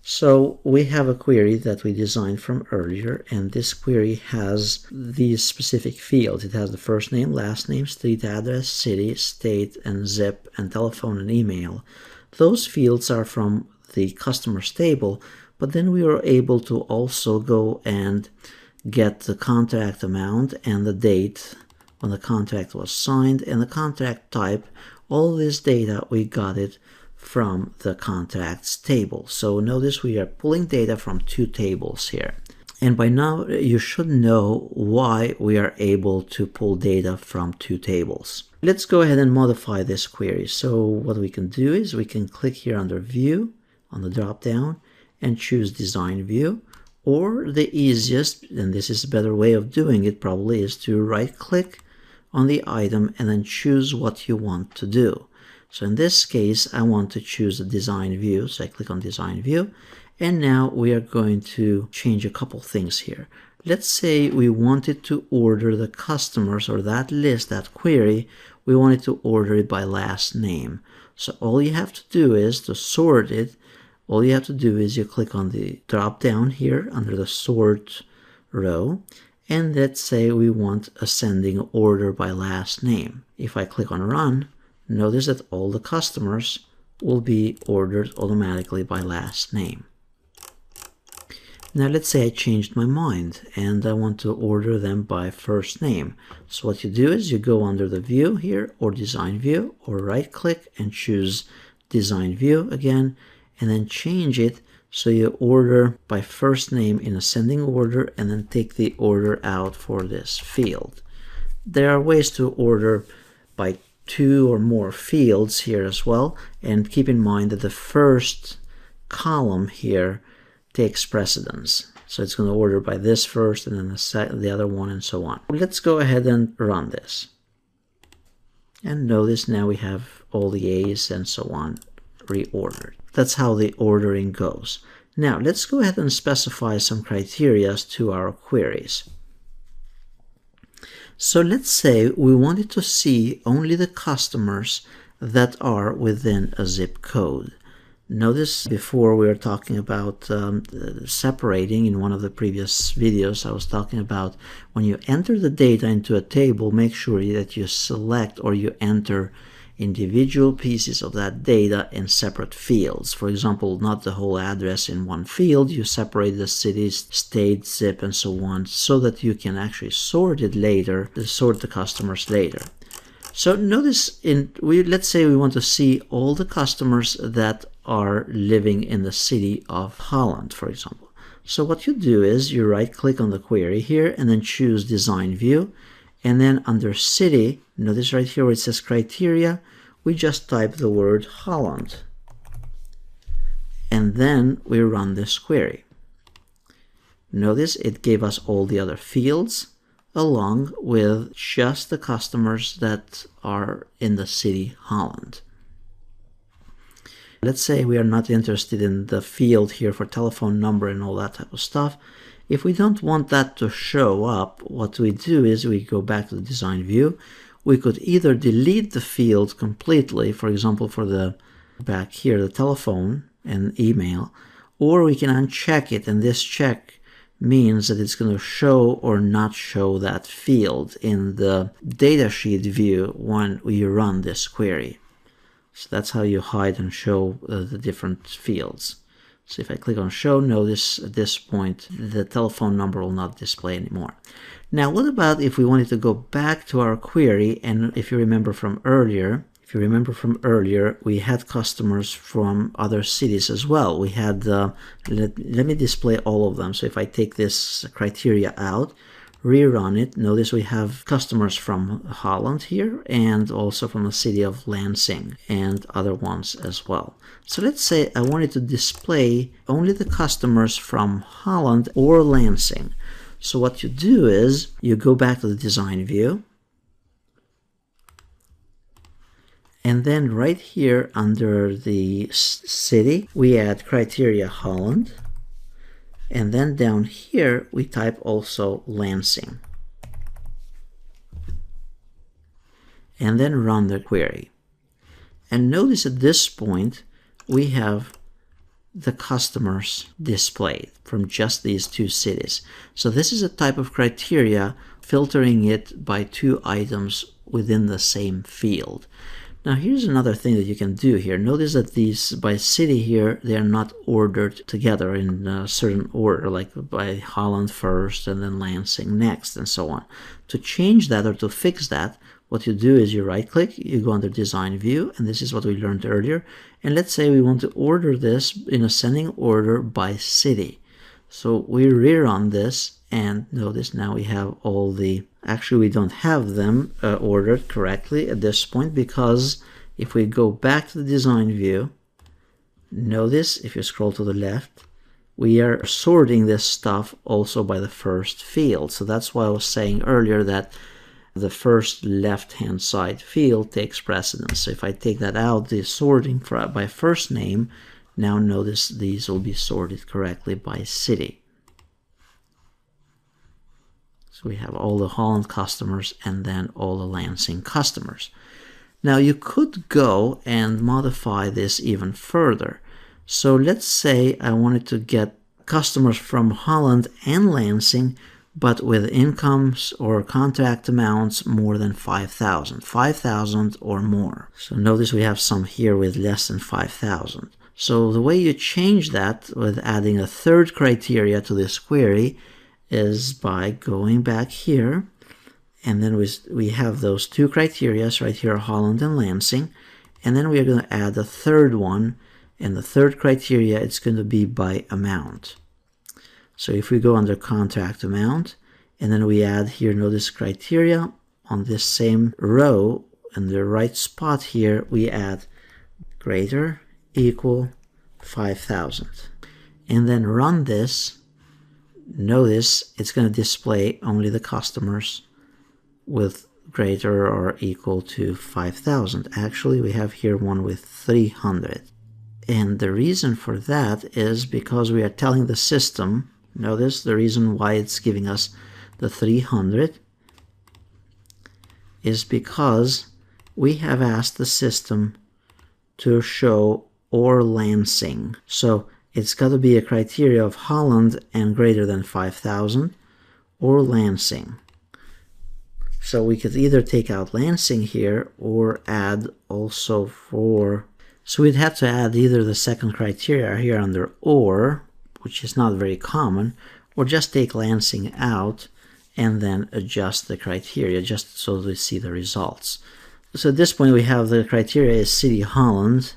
So we have a query that we designed from earlier, and this query has these specific fields. It has the first name, last name, street address, city, state, and zip, and telephone and email. Those fields are from the customers table, but then we were able to also go and get the contract amount and the date when the contract was signed and the contract type. All this data, we got it from the contracts table. So notice we are pulling data from two tables here. And by now you should know why we are able to pull data from two tables. Let's go ahead and modify this query. So what we can do is we can click here under View on the drop down and choose Design View. Or the easiest, and this is a better way of doing it probably, is to right click on the item and then choose what you want to do. So in this case, I want to choose the design view. So I click on design view. And now we are going to change a couple things here. Let's say we wanted to order the customers or that list, that query, we wanted to order it by last name. So all you have to do is to sort it. All you have to do is you click on the drop down here under the sort row. And let's say we want ascending order by last name. If I click on run, notice that all the customers will be ordered automatically by last name. Now let's say I changed my mind and I want to order them by first name. So what you do is you go under the view here or design view or right click and choose design view again and then change it so you order by first name in ascending order and then take the order out for this field. There are ways to order by two or more fields here as well, and keep in mind that the first column here takes precedence. So it's going to order by this first and then the other one and so on. Let's go ahead and run this. And notice now we have all the A's and so on reordered. That's how the ordering goes. Now let's go ahead and specify some criteria to our queries. So let's say we wanted to see only the customers that are within a zip code. Notice before we were talking about separating in one of the previous videos, I was talking about when you enter the data into a table, make sure that you select or you enter individual pieces of that data in separate fields. For example, not the whole address in one field. You separate the cities, state, zip, and so on, so that you can actually sort it later, sort the customers later. So notice, let's say we want to see all the customers that are living in the city of Holland, for example. So what you do is you right click on the query here and then choose design view. And then under city, notice right here where it says criteria, we just type the word Holland. And then we run this query. Notice it gave us all the other fields along with just the customers that are in the city Holland. Let's say we are not interested in the field here for telephone number and all that type of stuff. If we don't want that to show up, what we do is we go back to the design view. We could either delete the field completely, for example, for the back here, the telephone and email, or we can uncheck it, and this check means that it's going to show or not show that field in the datasheet view when we run this query. So that's how you hide and show the different fields. So if I click on show, notice at this point the telephone number will not display anymore. Now what about if we wanted to go back to our query, and if you remember from earlier, we had customers from other cities as well. We had, let me display all of them. So if I take this criteria out, rerun it, notice we have customers from Holland here and also from the city of Lansing and other ones as well. So let's say I wanted to display only the customers from Holland or Lansing. So what you do is you go back to the design view, and then right here under the city we add criteria Holland. And then down here, we type also Lansing. And then run the query. And notice at this point, we have the customers displayed from just these two cities. So this is a type of criteria, filtering it by two items within the same field. Now here's another thing that you can do here. Notice that these by city here, they are not ordered together in a certain order, like by Holland first and then Lansing next and so on. To change that or to fix that, what you do is you right click, you go under design view, and this is what we learned earlier. And let's say we want to order this in ascending order by city. So we rerun this, and notice now we have all the, actually we don't have them ordered correctly at this point, because if we go back to the design view, notice if you scroll to the left, we are sorting this stuff also by the first field. So that's why I was saying earlier that the first left-hand side field takes precedence. So if I take that out, the sorting by first name, now notice these will be sorted correctly by city. So we have all the Holland customers and then all the Lansing customers. Now you could go and modify this even further. So let's say I wanted to get customers from Holland and Lansing, but with incomes or contract amounts more than 5,000 or more. So notice we have some here with less than 5,000. So the way you change that with adding a third criteria to this query is by going back here, and then we have those two criteria right here, Holland and Lansing, and then we are going to add a third one, and the third criteria, it's going to be by amount. So if we go under contract amount, and then we add here, notice criteria, on this same row, in the right spot here, we add greater, equal, 5,000. And then run this. Notice it's going to display only the customers with greater or equal to 5,000. Actually, we have here one with 300. And the reason for that is because we are telling the system, notice the reason why it's giving us the 300 is because we have asked the system to show or Lansing. So it's got to be a criteria of Holland and greater than 5,000 or Lansing. So we could either take out Lansing here or add also for, so we'd have to add either the second criteria here under or, which is not very common, or just take Lansing out and then adjust the criteria just so we see the results. So at this point we have the criteria is City Holland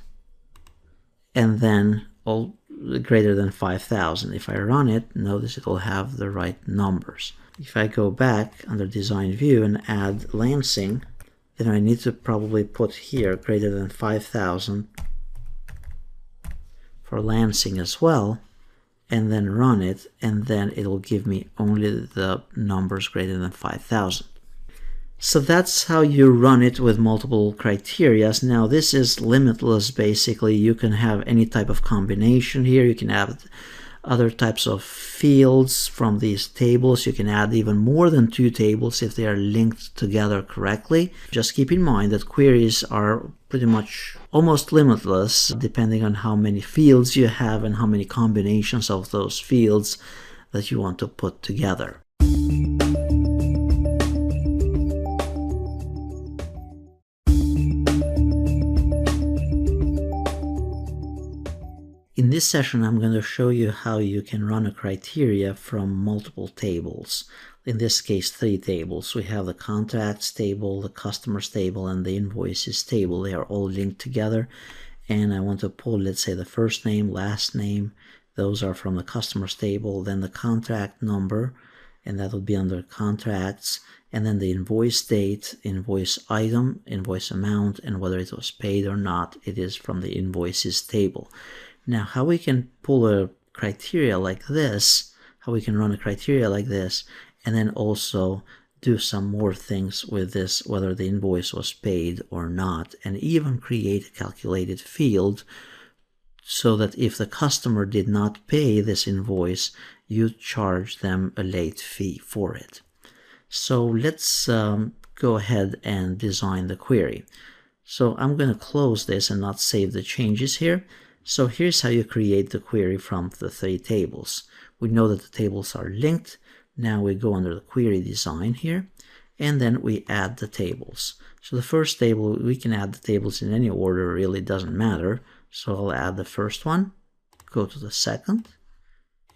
and then all greater than 5,000. If I run it, notice it will have the right numbers. If I go back under design view and add Lansing, then I need to probably put here greater than 5,000 for Lansing as well, and then run it, and then it will give me only the numbers greater than 5,000. So that's how you run it with multiple criteria. Now this is limitless basically. You can have any type of combination here. You can add other types of fields from these tables. You can add even more than two tables if they are linked together correctly. Just keep in mind that queries are pretty much almost limitless depending on how many fields you have and how many combinations of those fields that you want to put together. In this session, I'm going to show you how you can run a criteria from multiple tables. In this case, 3 tables. We have the contracts table, the customers table, and the invoices table. They are all linked together. And I want to pull, let's say, the first name, last name. Those are from the customers table. Then the contract number, and that would be under contracts. And then the invoice date, invoice item, invoice amount, and whether it was paid or not, it is from the invoices table. Now, how we can pull a criteria like this, how we can run a criteria like this, and then also do some more things with this, whether the invoice was paid or not, and even create a calculated field so that if the customer did not pay this invoice, you charge them a late fee for it. So let's go ahead and design the query. So I'm going to close this and not save the changes here. So here's how you create the query from the 3 tables. We know that the tables are linked. Now we go under the query design here, and then we add the tables. So the first table, we can add the tables in any order, really doesn't matter. So I'll add the first one, go to the second,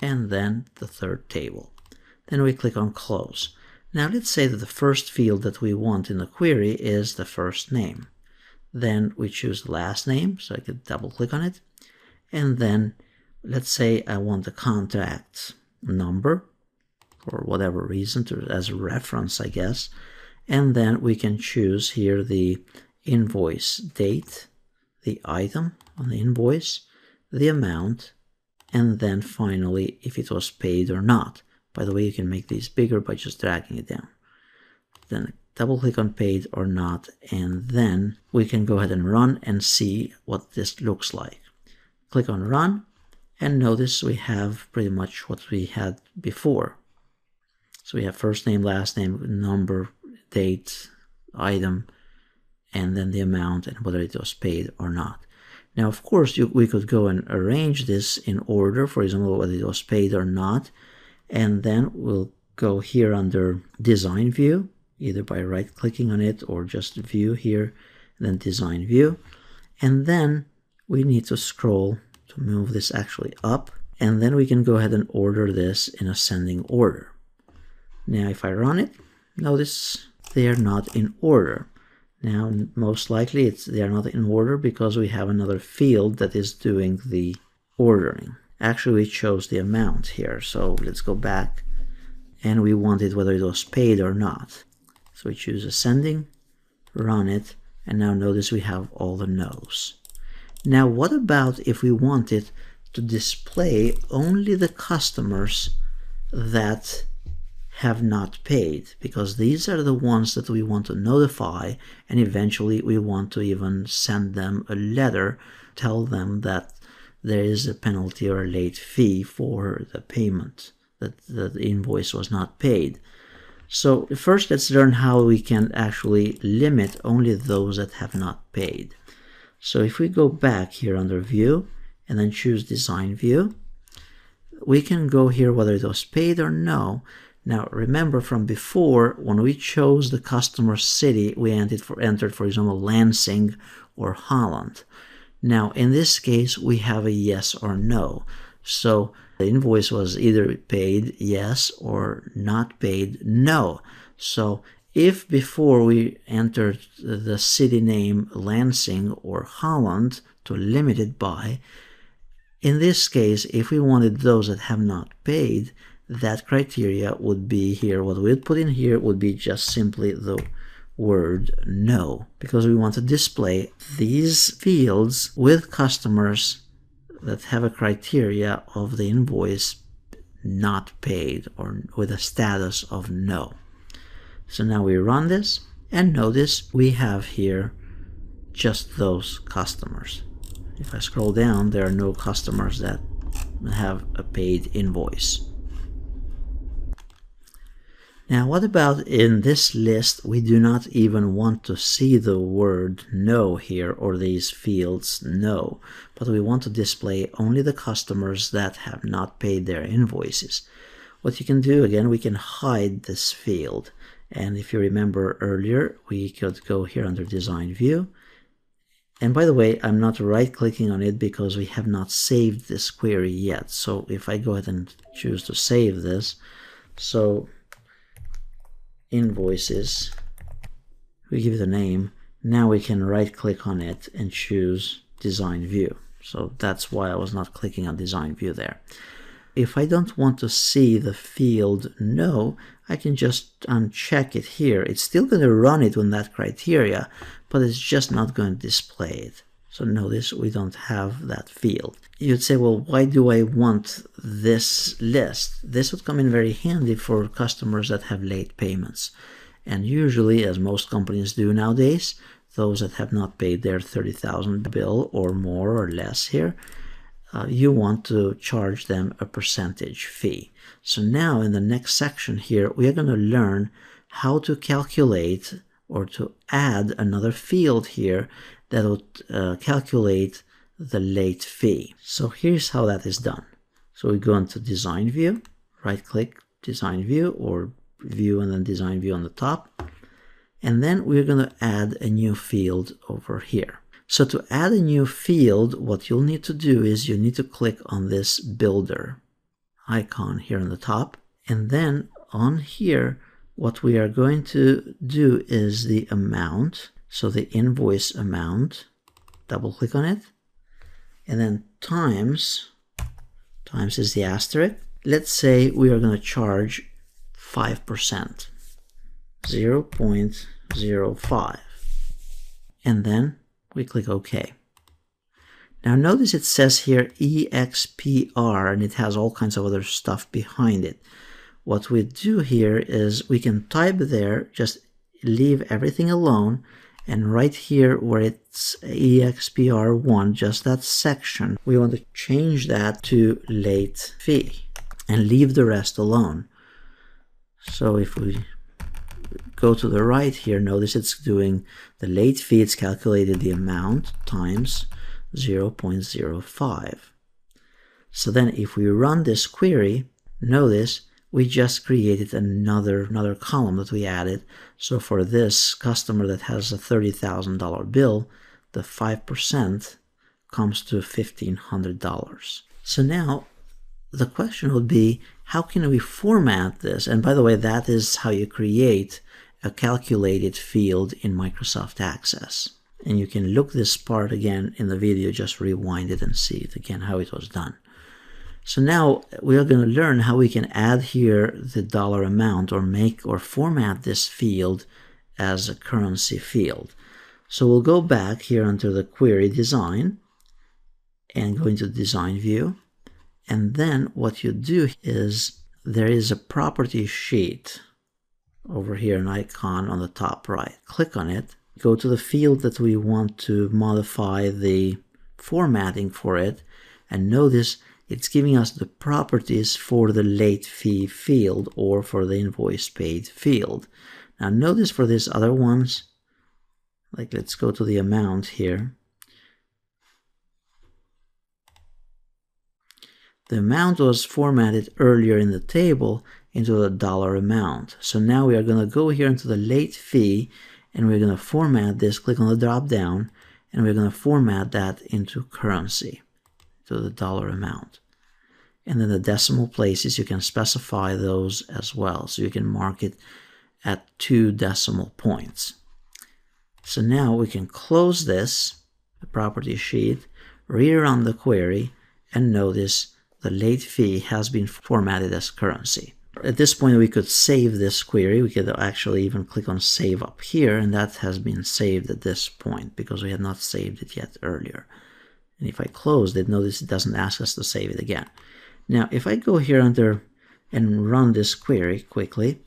and then the third table. Then we click on close. Now let's say that the first field that we want in the query is the first name. Then we choose the last name, so I could double click on it. And then let's say I want the contact number for whatever reason, as a reference, I guess. And then we can choose here the invoice date, the item on the invoice, the amount, and then finally if it was paid or not. By the way, you can make these bigger by just dragging it down. Then double click on paid or not, and then we can go ahead and run and see what this looks like. Click on run, and notice we have pretty much what we had before. So we have first name, last name, number, date, item, and then the amount and whether it was paid or not. Now, of course, we could go and arrange this in order, for example, whether it was paid or not. And then we'll go here under design view, either by right clicking on it or just view here, and then design view. And then we need to scroll to move this actually up. And then we can go ahead and order this in ascending order. Now, if I run it, notice they are not in order. Now, most likely they are not in order because we have another field that is doing the ordering. Actually, we chose the amount here, so let's go back, and we wanted whether it was paid or not. So we choose ascending, run it, and now notice we have all the no's. Now, what about if we wanted to display only the customers that have not paid? Because these are the ones that we want to notify, and eventually we want to even send them a letter, tell them that there is a penalty or a late fee for the payment, that the invoice was not paid. So first, let's learn how we can actually limit only those that have not paid. So if we go back here under view and then choose design view, we can go here whether it was paid or no. Now remember from before, when we chose the customer city, we entered for example Lansing or Holland. Now, in this case, we have a yes or no. So the invoice was either paid yes or not paid no. So if before we entered the city name Lansing or Holland to limit it by, in this case, if we wanted those that have not paid, that criteria would be here. What we'd put in here would be just simply the word no, because we want to display these fields with customers that have a criteria of the invoice not paid or with a status of no. So now we run this, and notice we have here just those customers. If I scroll down, there are no customers that have a paid invoice. Now, what about in this list, we do not even want to see the word no here or these fields no, but we want to display only the customers that have not paid their invoices. What you can do, again, we can hide this field. And if you remember earlier, we could go here under design view. And by the way, I'm not right clicking on it because we have not saved this query yet. So if I go ahead and choose to save this, so invoices, we give it a name. Now we can right click on it and choose design view. So that's why I was not clicking on design view there. If I don't want to see the field no, I can just uncheck it here. It's still going to run it on that criteria, but it's just not going to display it. So notice we don't have that field. You'd say, well, why do I want this list? This would come in very handy for customers that have late payments. And usually, as most companies do nowadays, those that have not paid their 30,000 bill or more or less here, you want to charge them a percentage fee. So now in the next section here, we are going to learn how to calculate or to add another field here that would calculate the late fee. So here's how that is done. So we go into design view, right click design view, or view and then design view on the top. And then we're going to add a new field over here. So to add a new field, what you'll need to do is you need to click on this builder icon here on the top. And then on here, what we are going to do is the amount. So the invoice amount, double click on it. And then times is the asterisk. Let's say we are going to charge 5%, 0.05. And then we click OK. Now notice it says here EXPR, and it has all kinds of other stuff behind it. What we do here is we can type there, just leave everything alone, and right here where it's EXPR1, just that section, we want to change that to late fee and leave the rest alone. So if we go to the right here, notice it's doing the late fee, it's calculated the amount times 0.05. So then if we run this query, notice we just created another column that we added. So for this customer that has a $30,000 bill, the 5% comes to $1,500. So now the question would be, how can we format this? And by the way, that is how you create a calculated field in Microsoft Access. And you can look this part again in the video, just rewind it and see it again how it was done. So now we are going to learn how we can add here the dollar amount, or make or format this field as a currency field. So we'll go back here under the query design and go into design view. And then what you do is there is a property sheet over here, an icon on the top right. Click on it, go to the field that we want to modify the formatting for it, and notice it's giving us the properties for the late fee field or for the invoice paid field. Now notice for these other ones, like let's go to the amount here. The amount was formatted earlier in the table into the dollar amount. So now we are going to go here into the late fee, and we're going to format this, click on the drop down, and we're going to format that into currency, to the dollar amount. And then the decimal places, you can specify those as well. So you can mark it at 2 decimal points. So now we can close this, the property sheet, rerun the query, and notice the late fee has been formatted as currency. At this point, we could save this query. We could actually even click on save up here, and that has been saved at this point because we had not saved it yet earlier. And if I close it, notice it doesn't ask us to save it again. Now, if I go here under and run this query quickly,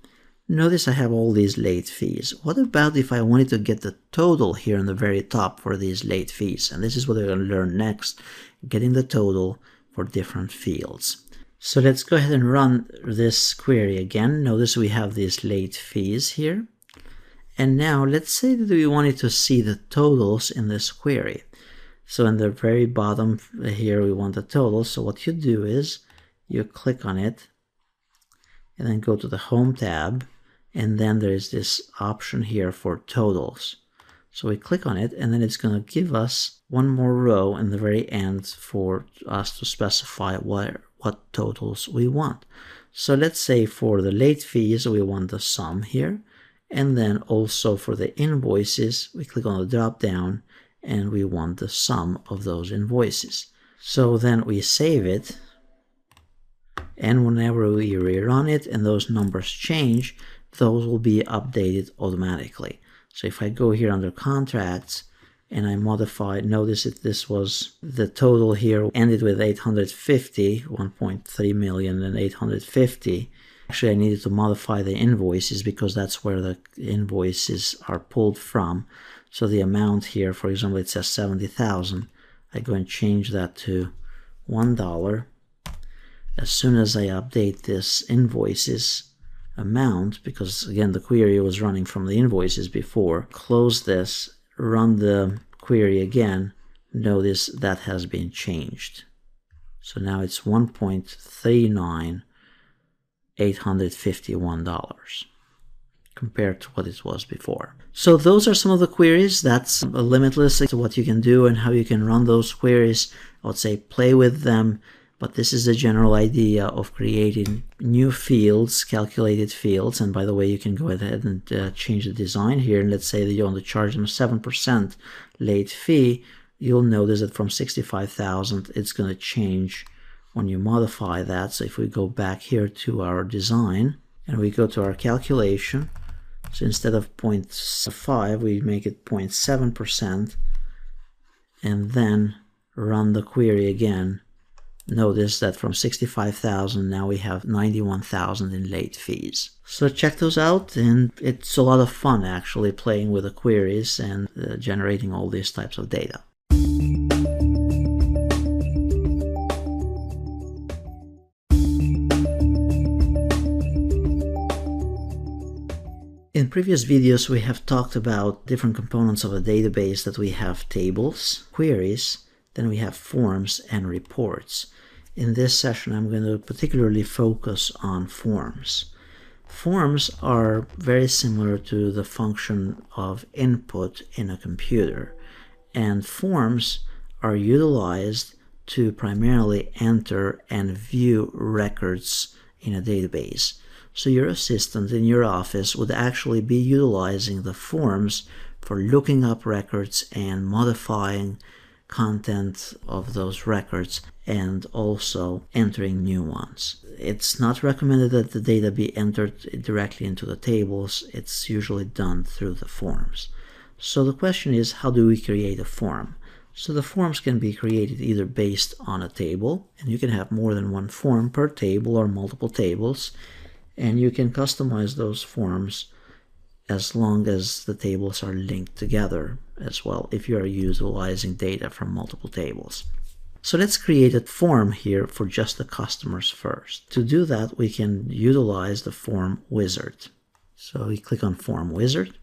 notice I have all these late fees. What about if I wanted to get the total here on the very top for these late fees? And this is what we're going to learn next, getting the total for different fields. So let's go ahead and run this query again. Notice we have these late fees here. And now let's say that we wanted to see the totals in this query. So in the very bottom here, we want the total. So what you do is you click on it and then go to the Home tab. And then there is this option here for totals. So we click on it, and then it's going to give us one more row in the very end for us to specify what totals we want. So let's say for the late fees, we want the sum here. And then also for the invoices, we click on the drop down and we want the sum of those invoices. So then we save it. And whenever we rerun it and those numbers change, those will be updated automatically. So if I go here under contracts and I modify, notice that this was the total here ended with 850, 1.3 million and 850. Actually, I needed to modify the invoices because that's where the invoices are pulled from. So the amount here, for example, it says 70,000. I go and change that to $1. As soon as I update this invoices amount, because again, the query was running from the invoices before, close this, run the query again, notice that has been changed. So now it's $1,39851 compared to what it was before. So those are some of the queries. That's a limitless to what you can do and how you can run those queries. I would say play with them, but this is the general idea of creating new fields, calculated fields. And by the way, you can go ahead and change the design here. And let's say that you want to charge them a 7% late fee. You'll notice that from 65,000, it's going to change when you modify that. So if we go back here to our design and we go to our calculation, so instead of 0.5, we make it 0.7%, and then run the query again. Notice that from 65,000, now we have 91,000 in late fees. So check those out, and it's a lot of fun actually playing with the queries and generating all these types of data. In previous videos, we have talked about different components of a database that we have tables, queries, then we have forms and reports. In this session, I'm going to particularly focus on forms. Forms are very similar to the function of input in a computer, and forms are utilized to primarily enter and view records in a database. So your assistant in your office would actually be utilizing the forms for looking up records and modifying content of those records and also entering new ones. It's not recommended that the data be entered directly into the tables. It's usually done through the forms. So the question is, how do we create a form? So the forms can be created either based on a table, and you can have more than one form per table or multiple tables. And you can customize those forms as long as the tables are linked together as well, if you are utilizing data from multiple tables. So let's create a form here for just the customers first. To do that, we can utilize the form wizard. So we click on form wizard,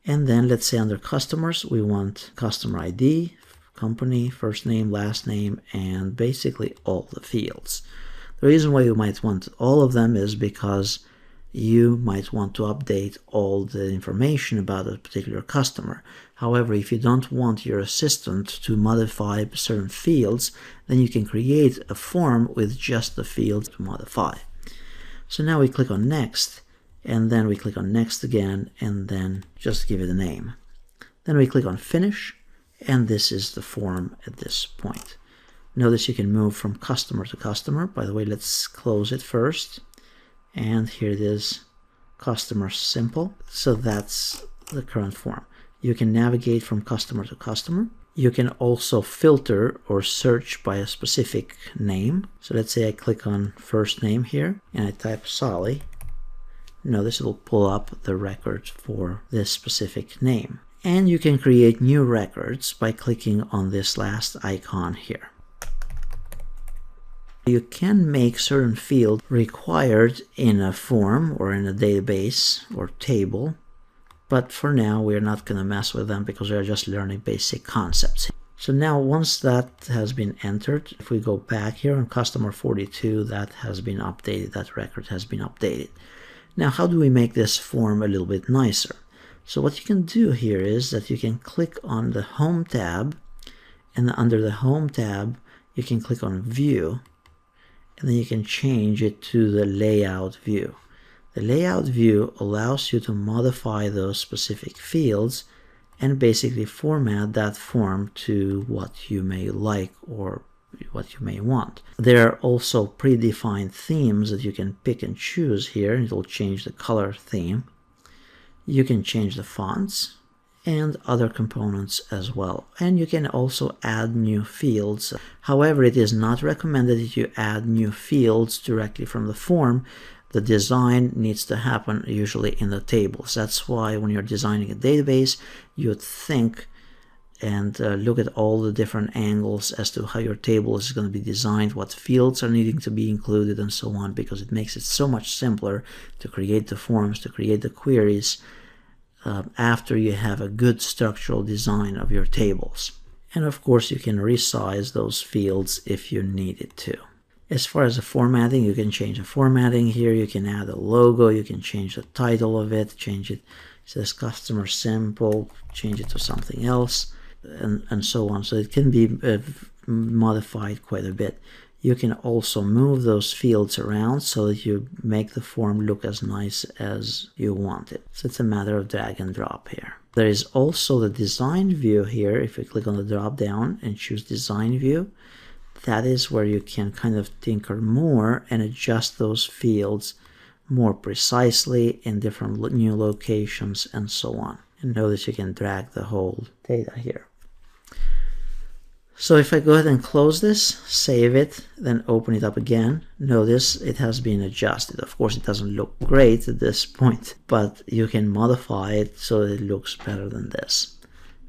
and then let's say under customers, we want customer ID, company, first name, last name, and basically all the fields. The reason why you might want all of them is because you might want to update all the information about a particular customer. However, if you don't want your assistant to modify certain fields, then you can create a form with just the fields to modify. So now we click on next, and then we click on next again, and then just give it a name. Then we click on finish, and this is the form at this point. Notice you can move from customer to customer. By the way, let's close it first. And here it is, customer simple. So that's the current form. You can navigate from customer to customer. You can also filter or search by a specific name. So let's say I click on first name here and I type Sally. Notice it will pull up the record for this specific name. And you can create new records by clicking on this last icon here. You can make certain fields required in a form or in a database or table, but for now we're not going to mess with them because we're just learning basic concepts. So now once that has been entered, if we go back here on customer 42, that has been updated, that record has been updated. Now how do we make this form a little bit nicer? So what you can do here is that you can click on the Home tab, and under the Home tab you can click on View, and then you can change it to the layout view. The layout view allows you to modify those specific fields and basically format that form to what you may like or what you may want. There are also predefined themes that you can pick and choose here, and it will change the color theme. You can change the fonts and other components as well. And you can also add new fields. However, it is not recommended that you add new fields directly from the form. The design needs to happen usually in the tables. That's why when you're designing a database, you would think and look at all the different angles as to how your table is going to be designed, what fields are needing to be included, and so on, because it makes it so much simpler to create the forms, to create the queries, after you have a good structural design of your tables. And of course, you can resize those fields if you needed to. As far as the formatting, you can change the formatting here. You can add a logo. You can change the title of it, change it. It says customer simple, change it to something else, and so on. So it can be modified quite a bit. You can also move those fields around so that you make the form look as nice as you want it. So it's a matter of drag and drop here. There is also the design view here. If you click on the drop down and choose design view, that is where you can kind of tinker more and adjust those fields more precisely in different new locations and so on. And notice you can drag the whole data here. So if I go ahead and close this, save it, then open it up again, notice it has been adjusted. Of course, it doesn't look great at this point, but you can modify it so that it looks better than this.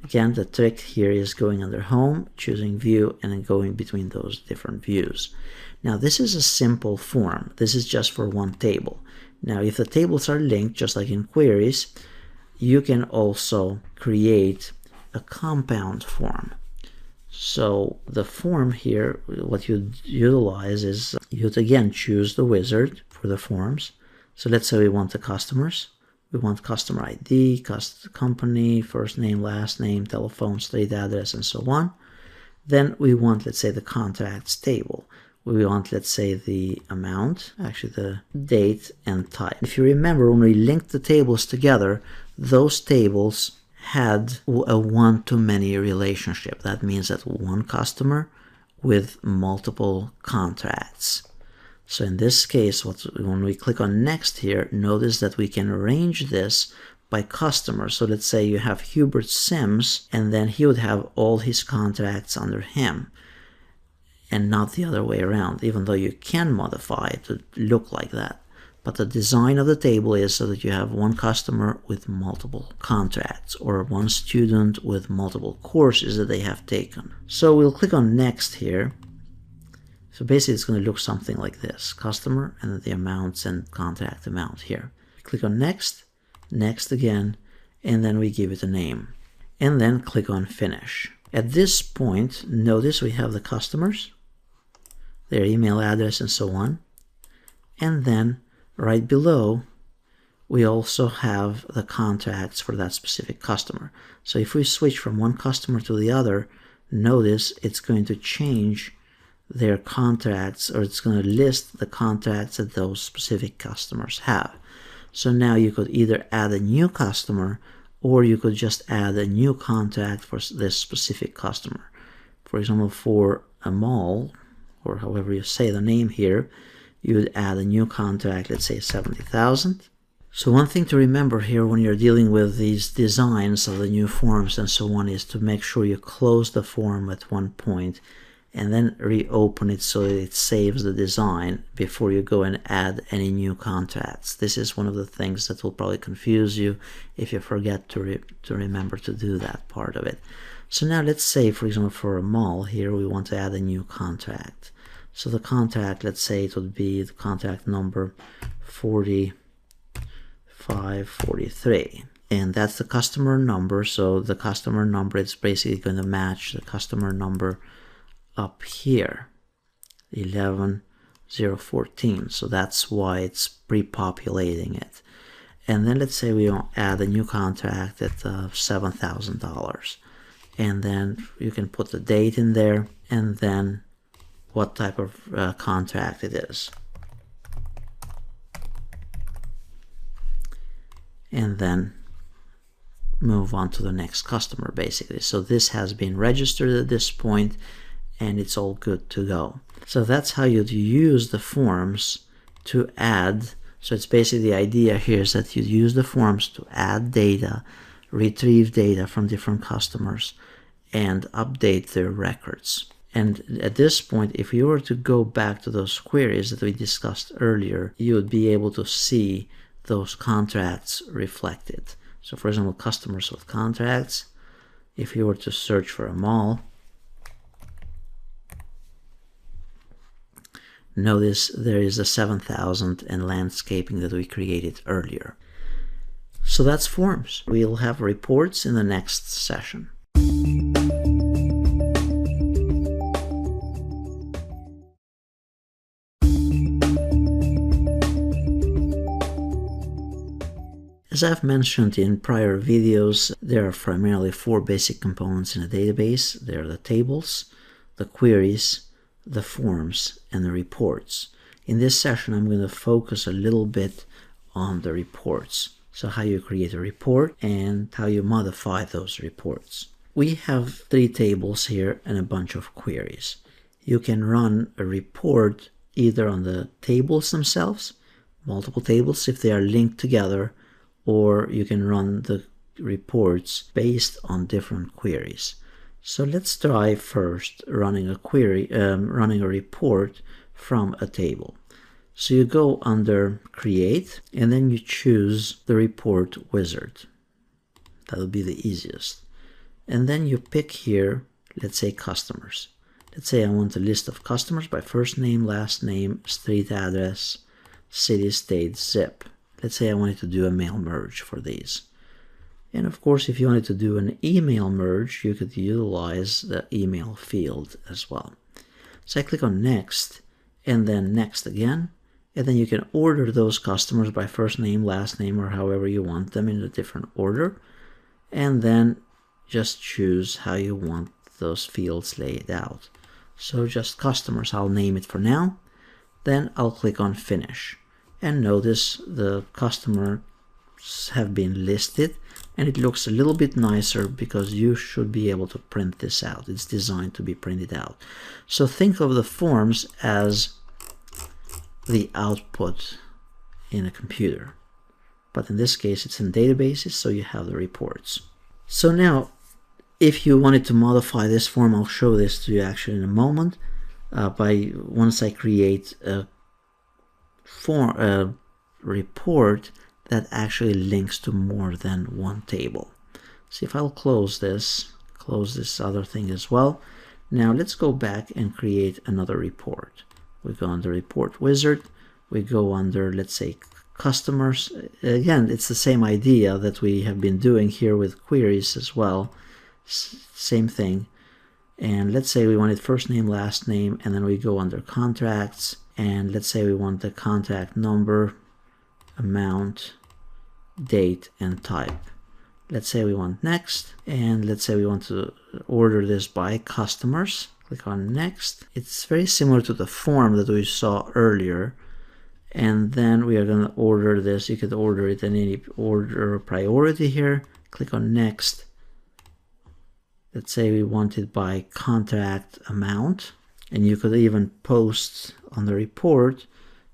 Again, the trick here is going under Home, choosing View, and then going between those different views. Now, this is a simple form. This is just for one table. Now, if the tables are linked, just like in queries, you can also create a compound form. So the form here, what you utilize is you'd again choose the wizard for the forms. So let's say we want the customers. We want customer ID, company, first name, last name, telephone, street address, and so on. Then we want, let's say, the contacts table. We want, let's say, the amount, actually the date and type. If you remember, when we linked the tables together, those tables had a one-to-many relationship. That means that one customer with multiple contracts. So in this case, when we click on next here, notice that we can arrange this by customer. So let's say you have Hubert Sims, and then he would have all his contracts under him, and not the other way around, even though you can modify it to look like that. But the design of the table is so that you have one customer with multiple contracts, or one student with multiple courses that they have taken. So we'll click on next here. So basically it's going to look something like this: customer, and then the amounts and contract amount here. Click on next, next again, and then we give it a name. And then click on finish. At this point, notice we have the customers, their email address, and so on. And then right below, we also have the contracts for that specific customer. So if we switch from one customer to the other, notice it's going to change their contracts, or it's going to list the contracts that those specific customers have. So now you could either add a new customer, or you could just add a new contract for this specific customer. For example, for a mall, or however you say the name here, you would add a new contract, let's say 70,000. So one thing to remember here when you're dealing with these designs of the new forms and so on is to make sure you close the form at one point and then reopen it so that it saves the design before you go and add any new contracts. This is one of the things that will probably confuse you if you forget to remember to do that part of it. So now let's say, for example, for a mall here, we want to add a new contract. So the contract, let's say it would be the contract number 4543. And that's the customer number. So the customer number, it's basically going to match the customer number up here, 11014. So that's why it's pre-populating it. And then let's say we add a new contract at $7,000. And then you can put the date in there, and then what type of contract it is. And then move on to the next customer, basically. So this has been registered at this point, and it's all good to go. So that's how you'd use the forms to add. So it's basically the idea here is that you use the forms to add data, retrieve data from different customers, and update their records. And at this point, if you were to go back to those queries that we discussed earlier, you would be able to see those contracts reflected. So for example, customers with contracts, if you were to search for a mall, notice there is a 7,000 and landscaping that we created earlier. So that's forms. We'll have reports in the next session. As I've mentioned in prior videos, there are primarily four basic components in a database. They're the tables, the queries, the forms, and the reports. In this session, I'm going to focus a little bit on the reports. So how you create a report and how you modify those reports. We have three tables here and a bunch of queries. You can run a report either on the tables themselves, multiple tables if they are linked together, or you can run the reports based on different queries. So let's try first running a query, running a report from a table. So you go under Create, and then you choose the report wizard. That'll be the easiest. And then you pick here, let's say customers. Let's say I want a list of customers by first name, last name, street address, city, state, zip. Let's say I wanted to do a mail merge for these. And of course, if you wanted to do an email merge, you could utilize the email field as well. So I click on Next, and then Next again. And then you can order those customers by first name, last name, or however you want them in a different order. And then just choose how you want those fields laid out. So just customers, I'll name it for now. Then I'll click on Finish. And notice the customers have been listed, and it looks a little bit nicer because you should be able to print this out. It's designed to be printed out. So think of the forms as the output in a computer. But in this case, it's in databases, so you have the reports. So now, if you wanted to modify this form, I'll show this to you actually in a moment. Once I create a report that actually links to more than one table. So if I'll close this other thing as well. Now let's go back and create another report. We go under Report Wizard. We go under, let's say, Customers. Again, it's the same idea that we have been doing here with queries as well. Same thing. And let's say we wanted first name, last name, and then we go under Contracts. And let's say we want the contact number, amount, date, and type. Let's say we want Next, and let's say we want to order this by customers. Click on Next. It's very similar to the form that we saw earlier. And then we are going to order this. You could order it in any order of priority here. Click on Next. Let's say we want it by contract amount. And you could even post on the report,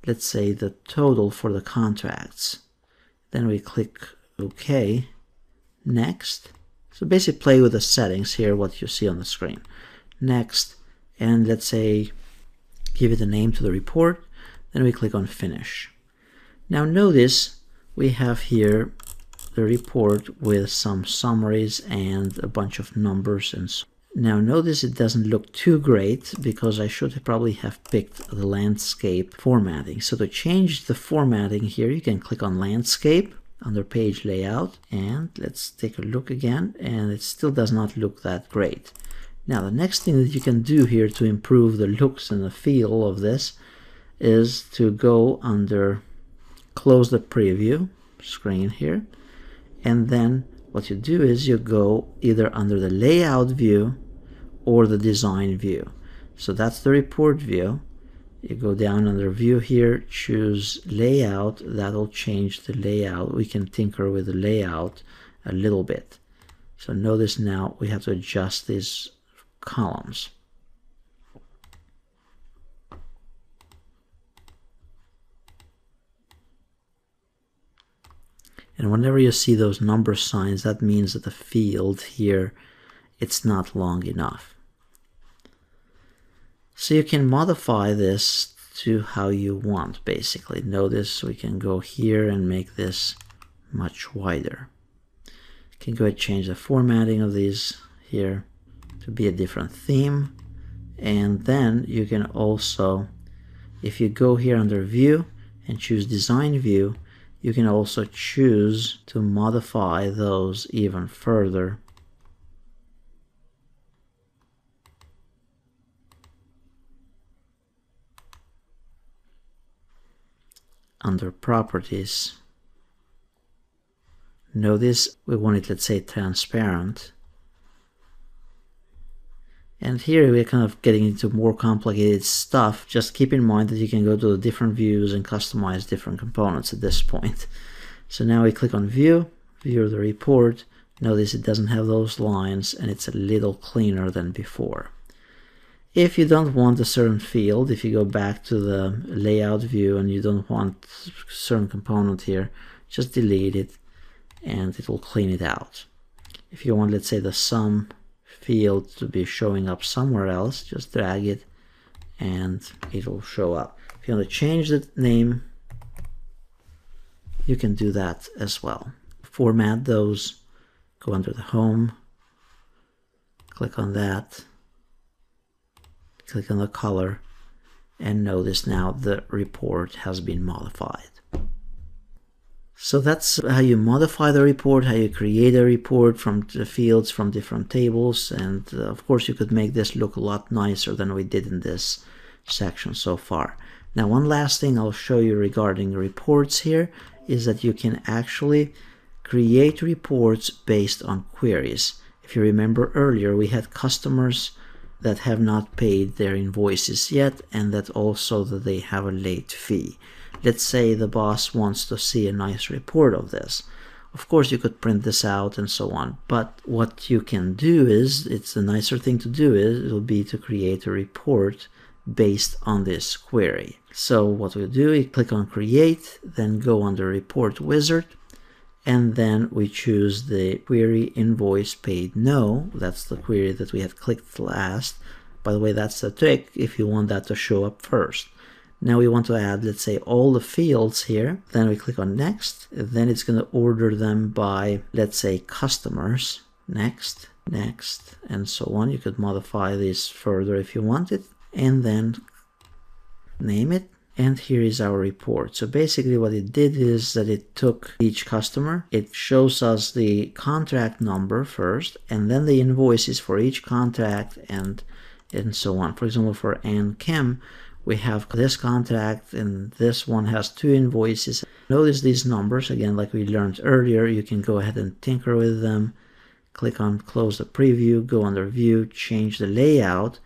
let's say the total for the contracts. Then we click OK. Next. So basically play with the settings here, what you see on the screen. Next. And let's say give it a name to the report. Then we click on Finish. Now notice we have here the report with some summaries and a bunch of numbers and so. Now notice it doesn't look too great because I should probably have picked the landscape formatting. So to change the formatting here, you can click on Landscape under Page Layout, and let's take a look again, and it still does not look that great. Now the next thing that you can do here to improve the looks and the feel of this is to go under Close the Preview screen here, and then what you do is you go either under the Layout view or the Design view. So that's the report view. You go down under View here, choose Layout. That'll change the layout. We can tinker with the layout a little bit. So notice now we have to adjust these columns. And whenever you see those number signs, that means that the field here, it's not long enough. So you can modify this to how you want, basically. Notice we can go here and make this much wider. You can go ahead and change the formatting of these here to be a different theme. And then you can also, if you go here under View and choose Design View, you can also choose to modify those even further. Under Properties. Notice we want it, let's say, transparent. And here we're kind of getting into more complicated stuff. Just keep in mind that you can go to the different views and customize different components at this point. So now we click on View, view the report. Notice it doesn't have those lines and it's a little cleaner than before. If you don't want a certain field, if you go back to the layout view and you don't want a certain component here, just delete it and it will clean it out. If you want, let's say, the sum field to be showing up somewhere else, just drag it and it will show up. If you want to change the name, you can do that as well. Format those, go under the Home, click on that, click on the color, and notice now the report has been modified. So that's how you modify the report, how you create a report from the fields from different tables, and of course you could make this look a lot nicer than we did in this section so far. Now, one last thing I'll show you regarding reports here is that you can actually create reports based on queries. If you remember earlier, we had customers that have not paid their invoices yet, and that also that they have a late fee. Let's say the boss wants to see a nice report of this. Of course, you could print this out and so on, but what you can do is, it's the nicer thing to do is, it'll be to create a report based on this query. So what we'll do, we click on Create, then go under Report Wizard, and then we choose the query invoice paid no. That's the query that we had clicked last. By the way, that's the trick if you want that to show up first. Now we want to add, let's say, all the fields here. Then we click on Next. Then it's going to order them by, let's say, customers. Next, next, and so on. You could modify this further if you wanted. And then name it. And here is our report. So basically what it did is that it took each customer. It shows us the contract number first, and then the invoices for each contract and so on. For example, for Ann Kim, we have this contract and this one has 2 invoices. Notice these numbers, again, like we learned earlier, you can go ahead and tinker with them. Click on Close the Preview, go under View, change the layout,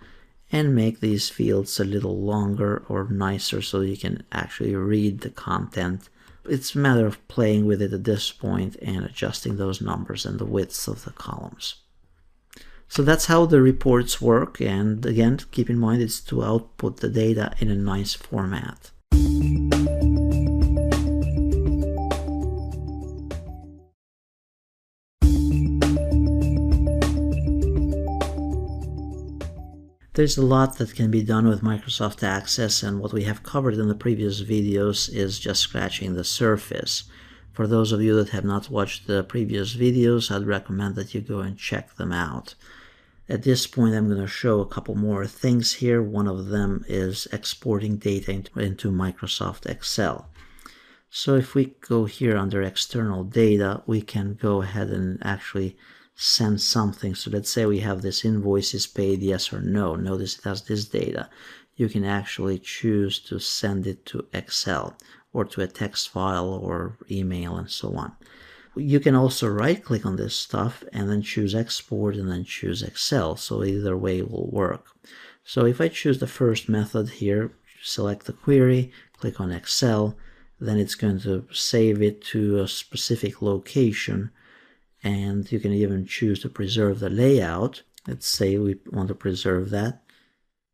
and make these fields a little longer or nicer so you can actually read the content. It's a matter of playing with it at this point and adjusting those numbers and the widths of the columns. So that's how the reports work, and again, keep in mind it's to output the data in a nice format. There's a lot that can be done with Microsoft Access, and what we have covered in the previous videos is just scratching the surface. For those of you that have not watched the previous videos, I'd recommend that you go and check them out. At this point, I'm going to show a couple more things here. One of them is exporting data into Microsoft Excel. So if we go here under external data, we can go ahead and actually send something. So let's say we have this invoices paid, yes or no. Notice it has this data. You can actually choose to send it to Excel or to a text file or email and so on. You can also right click on this stuff and then choose export and then choose Excel. So either way will work. So if I choose the first method here, select the query, click on Excel, then it's going to save it to a specific location. And you can even choose to preserve the layout. Let's say we want to preserve that.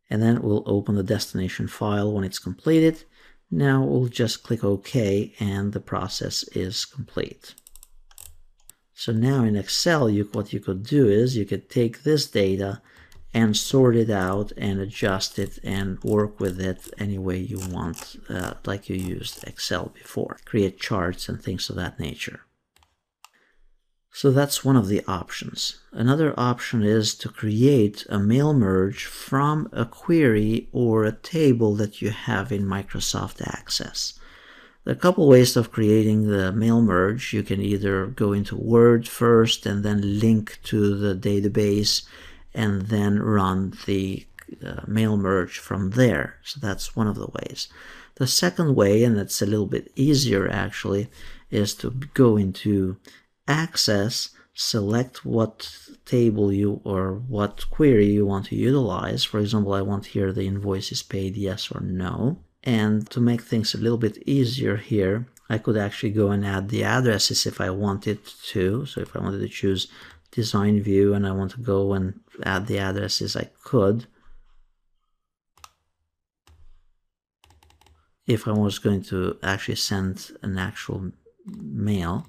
And then we'll open the destination file when it's completed. Now we'll just click OK and the process is complete. So now in Excel, what you could do is you could take this data and sort it out and adjust it and work with it any way you want, like you used Excel before. Create charts and things of that nature. So that's one of the options. Another option is to create a mail merge from a query or a table that you have in Microsoft Access. There are a couple ways of creating the mail merge. You can either go into Word first and then link to the database and then run the mail merge from there. So that's one of the ways. The second way, and it's a little bit easier actually, is to go into access, select what table you or what query you want to utilize. For example, I want here the invoice is paid, yes or no. And to make things a little bit easier here, I could actually go and add the addresses if I wanted to. So if I wanted to choose design view and I want to go and add the addresses, I could. If I was going to actually send an actual mail,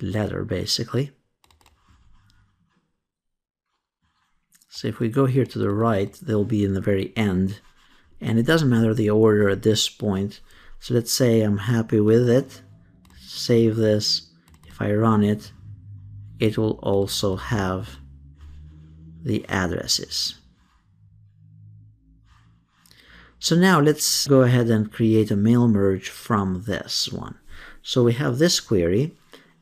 letter basically. So if we go here to the right, they'll be in the very end, and it doesn't matter the order at this point. So let's say I'm happy with it, save this. If I run it, it will also have the addresses. So now let's go ahead and create a mail merge from this one. So we have this query,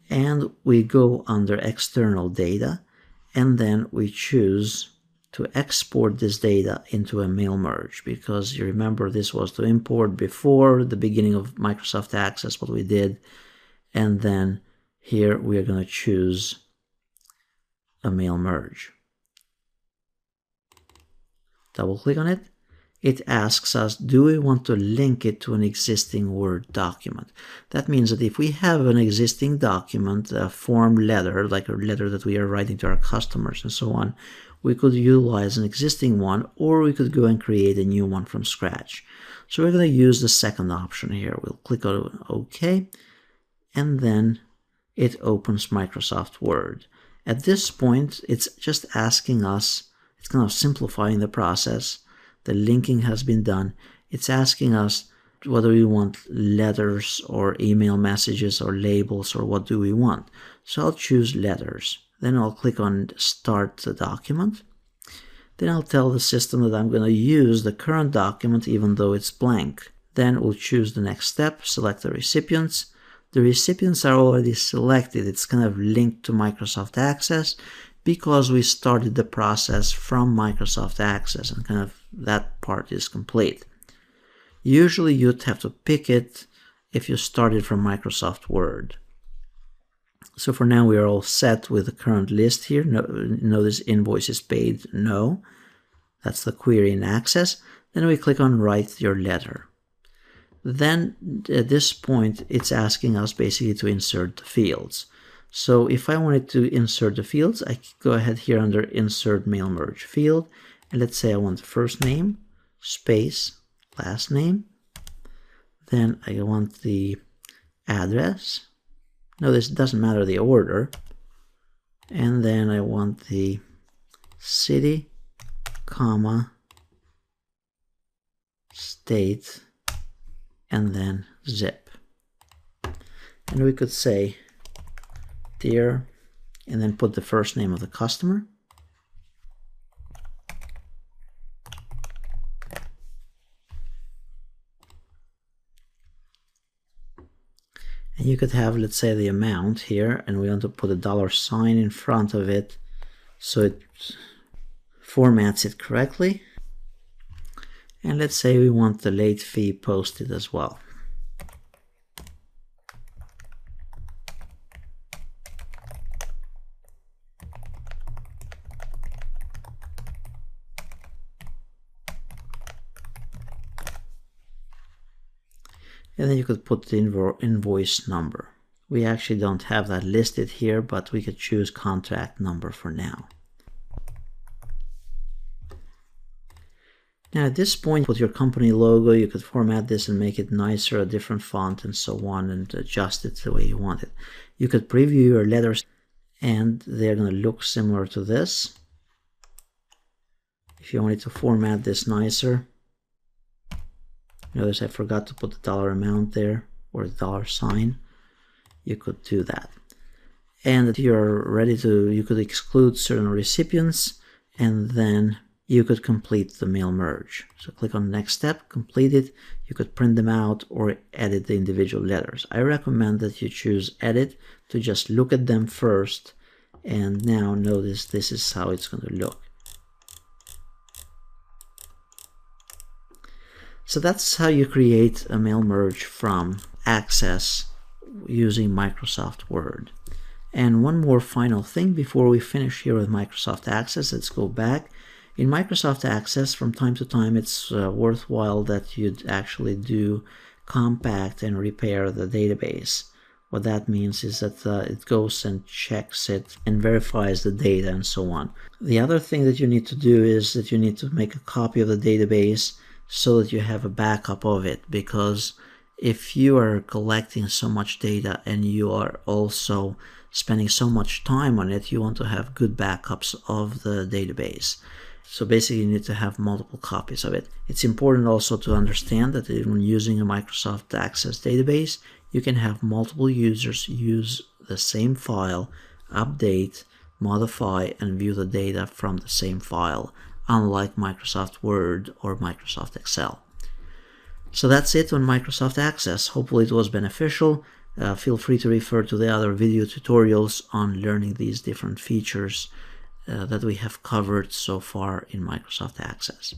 and we go under external data, and then we choose to export this data into a mail merge, because you remember this was to import before the beginning of Microsoft Access, what we did. And then here we are going to choose a mail merge. Double click on it. It asks us, do we want to link it to an existing Word document? That means that if we have an existing document, a form letter, like a letter that we are writing to our customers and so on, we could utilize an existing one, or we could go and create a new one from scratch. So we're going to use the second option here. We'll click on OK, and then it opens Microsoft Word. At this point, it's just asking us, it's kind of simplifying the process. The linking has been done. It's asking us whether we want letters or email messages or labels, or what do we want. So I'll choose letters. Then I'll click on Start the document. Then I'll tell the system that I'm going to use the current document even though it's blank. Then we'll choose the next step, select the recipients. The recipients are already selected. It's kind of linked to Microsoft Access because we started the process from Microsoft Access, and kind of that part is complete. Usually you'd have to pick it if you started from Microsoft Word. So for now we are all set with the current list here. Notice invoice is paid, no. That's the query in Access. Then we click on Write Your Letter. Then at this point it's asking us basically to insert the fields. So if I wanted to insert the fields, I could go ahead here under Insert Mail Merge Field, and let's say I want the first name, space, last name. Then I want the address. Notice it doesn't matter the order. And then I want the city, comma, state, and then zip. And we could say dear, and then put the first name of the customer. And you could have, let's say, the amount here, and we want to put a $sign in front of it so it formats it correctly. And let's say we want the late fee posted as well. And then you could put the invoice number. We actually don't have that listed here, but we could choose contract number for now. Now at this point, with your company logo, you could format this and make it nicer, a different font and so on, and adjust it the way you want it. You could preview your letters and they're going to look similar to this. If you wanted to format this nicer, notice I forgot to put the dollar amount there, or the $sign. You could do that. And if you're ready to, you could exclude certain recipients, and then you could complete the mail merge. So click on the next step, complete it. You could print them out or edit the individual letters. I recommend that you choose edit to just look at them first. And now notice this is how it's going to look. So that's how you create a mail merge from Access using Microsoft Word. And one more final thing before we finish here with Microsoft Access. Let's go back. In Microsoft Access, from time to time, it's worthwhile that you'd actually do compact and repair the database. What that means is that it goes and checks it and verifies the data and so on. The other thing that you need to do is that you need to make a copy of the database so that you have a backup of it, because if you are collecting so much data and you are also spending so much time on it, you want to have good backups of the database. So basically you need to have multiple copies of it. It's important also to understand that when using a Microsoft Access database, you can have multiple users use the same file, update, modify, and view the data from the same file, unlike Microsoft Word or Microsoft Excel. So that's it on Microsoft Access. Hopefully it was beneficial. Feel free to refer to the other video tutorials on learning these different features that we have covered so far in Microsoft Access.